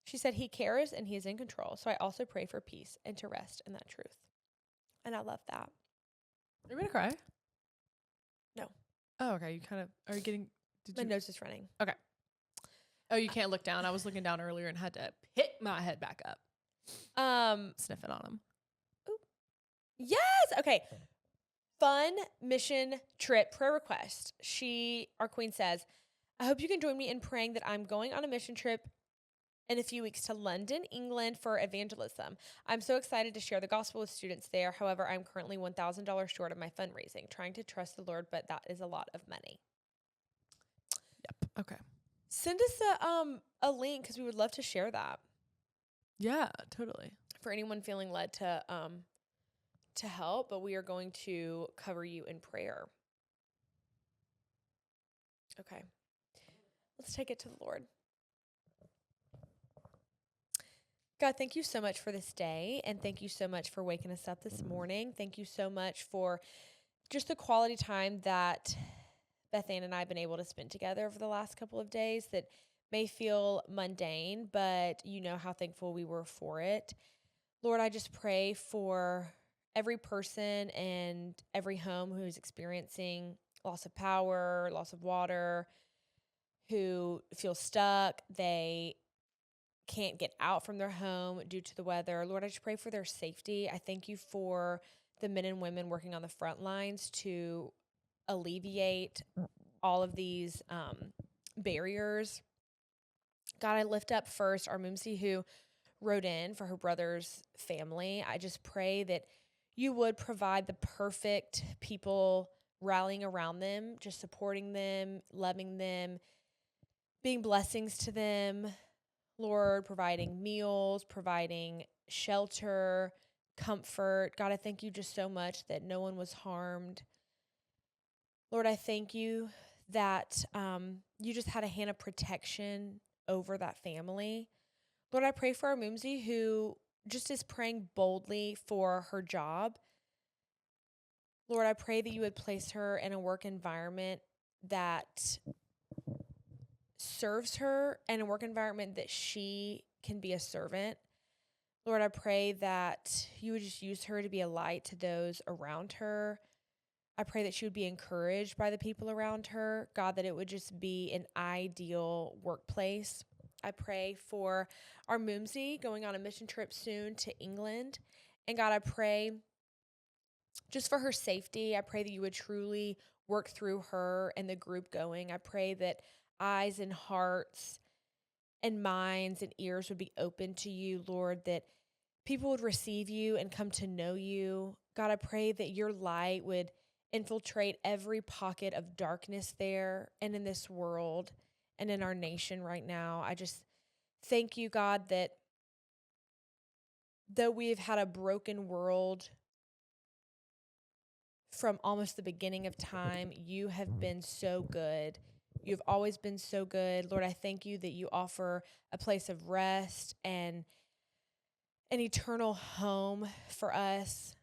She said he cares and he is in control. So I also pray for peace and to rest in that truth. And I love that. Are you going to cry? No. Oh, okay. You kind of are you getting. My nose is running. Okay. Oh, you can't look down. I was looking down earlier and had to hit my head back up, sniffing on him. Yes. Okay. Fun mission trip prayer request. Our queen says, I hope you can join me in praying that I'm going on a mission trip in a few weeks to London, England for evangelism. I'm so excited to share the gospel with students there. However, I'm currently $1,000 short of my fundraising, trying to trust the Lord, but that is a lot of money. Yep. Okay. Send us a link because we would love to share that Yeah, totally. for anyone feeling led to help, but we are going to cover you in prayer. Okay. Let's take it to the Lord. God, thank you so much for this day, and thank you so much for waking us up this morning. Thank you so much for just the quality time that Beth Ann and I have been able to spend together over the last couple of days that may feel mundane, but you know how thankful we were for it. Lord, I just pray for every person and every home who's experiencing loss of power, loss of water, who feel stuck. They can't get out from their home due to the weather. Lord, I just pray for their safety. I thank you for the men and women working on the front lines to alleviate all of these barriers. God, I lift up first our Mumsy who wrote in for her brother's family. I just pray that you would provide the perfect people rallying around them, just supporting them, loving them, being blessings to them. Lord, providing meals, providing shelter, comfort. God, I thank you just so much that no one was harmed. Lord, I thank you that you just had a hand of protection over that family. Lord, I pray for our Moomsy who just is praying boldly for her job. Lord, I pray that you would place her in a work environment that serves her and a work environment that she can be a servant. Lord, I pray that you would just use her to be a light to those around her. I pray that she would be encouraged by the people around her. God, that it would just be an ideal workplace. I pray for our Moomsy going on a mission trip soon to England. And God, I pray just for her safety. I pray that you would truly work through her and the group going. I pray that eyes and hearts and minds and ears would be open to you, Lord, that people would receive you and come to know you. God, I pray that your light would infiltrate every pocket of darkness there and in this world and in our nation right now. I just thank you, God, that though we've had a broken world from almost the beginning of time, you have been so good. You've always been so good. Lord, I thank you that you offer a place of rest and an eternal home for us,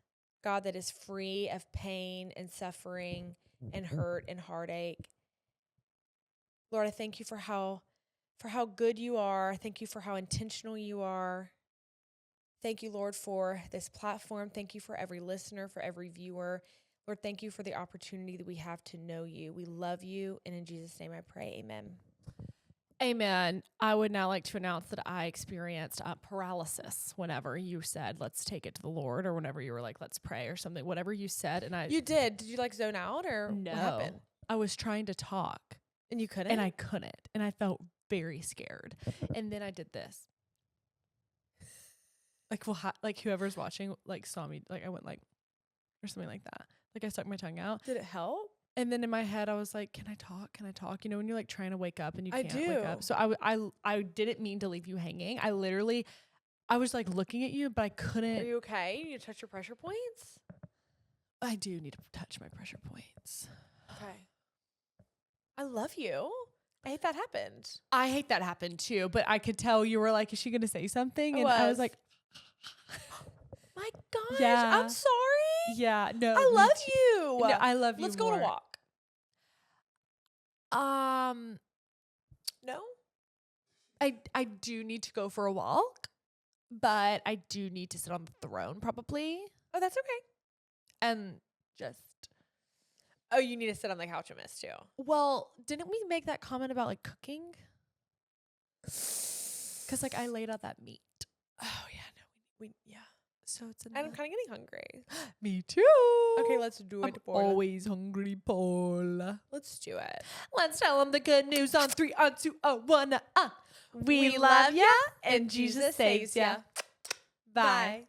God, that is free of pain and suffering and hurt and heartache. Lord, I thank you for how good you are. I thank you for how intentional you are. Thank you, Lord, for this platform. Thank you for every listener, for every viewer. Lord, thank you for the opportunity that we have to know you. We love you, and in Jesus' name I pray, amen. Amen. I would now like to announce that I experienced paralysis whenever you said, let's take it to the Lord, or whenever you were like, let's pray or something, whatever you said. And You did. Did you like zone out or no, what happened? I was trying to talk And you couldn't? and I couldn't. And I felt very scared. And then I did this. Like, well, like whoever's watching, like saw me, like I went like, or something like that. Like I stuck my tongue out. Did it help? And then in my head, I was like, can I talk? Can I talk? You know, when you're like trying to wake up and you I can't wake up. So I didn't mean to leave you hanging. I was like looking at you, but I couldn't. Are you okay? You need to touch your pressure points? I do need to touch my pressure points. Okay. I love you. I hate that happened. I hate that happened too, but I could tell you were like, is she going to say something? And I was like, my gosh, Yeah. I'm sorry. yeah, no. I me love too. you. No, I love you. Let's go on a more. walk. No? I do need to go for a walk, but I do need to sit on the throne probably. Oh, that's okay. And just, Oh, you need to sit on the couch a miss too. well, didn't we make that comment about like cooking? Because like I laid out that meat. Oh yeah, no, we yeah. So it's And I'm kind of getting hungry. Me too. Okay, let's do I'm it. Paula. always hungry, Paula. Let's do it. Let's tell them the good news on 3, on 2, 1. We We love love ya, and Jesus saves ya. Bye.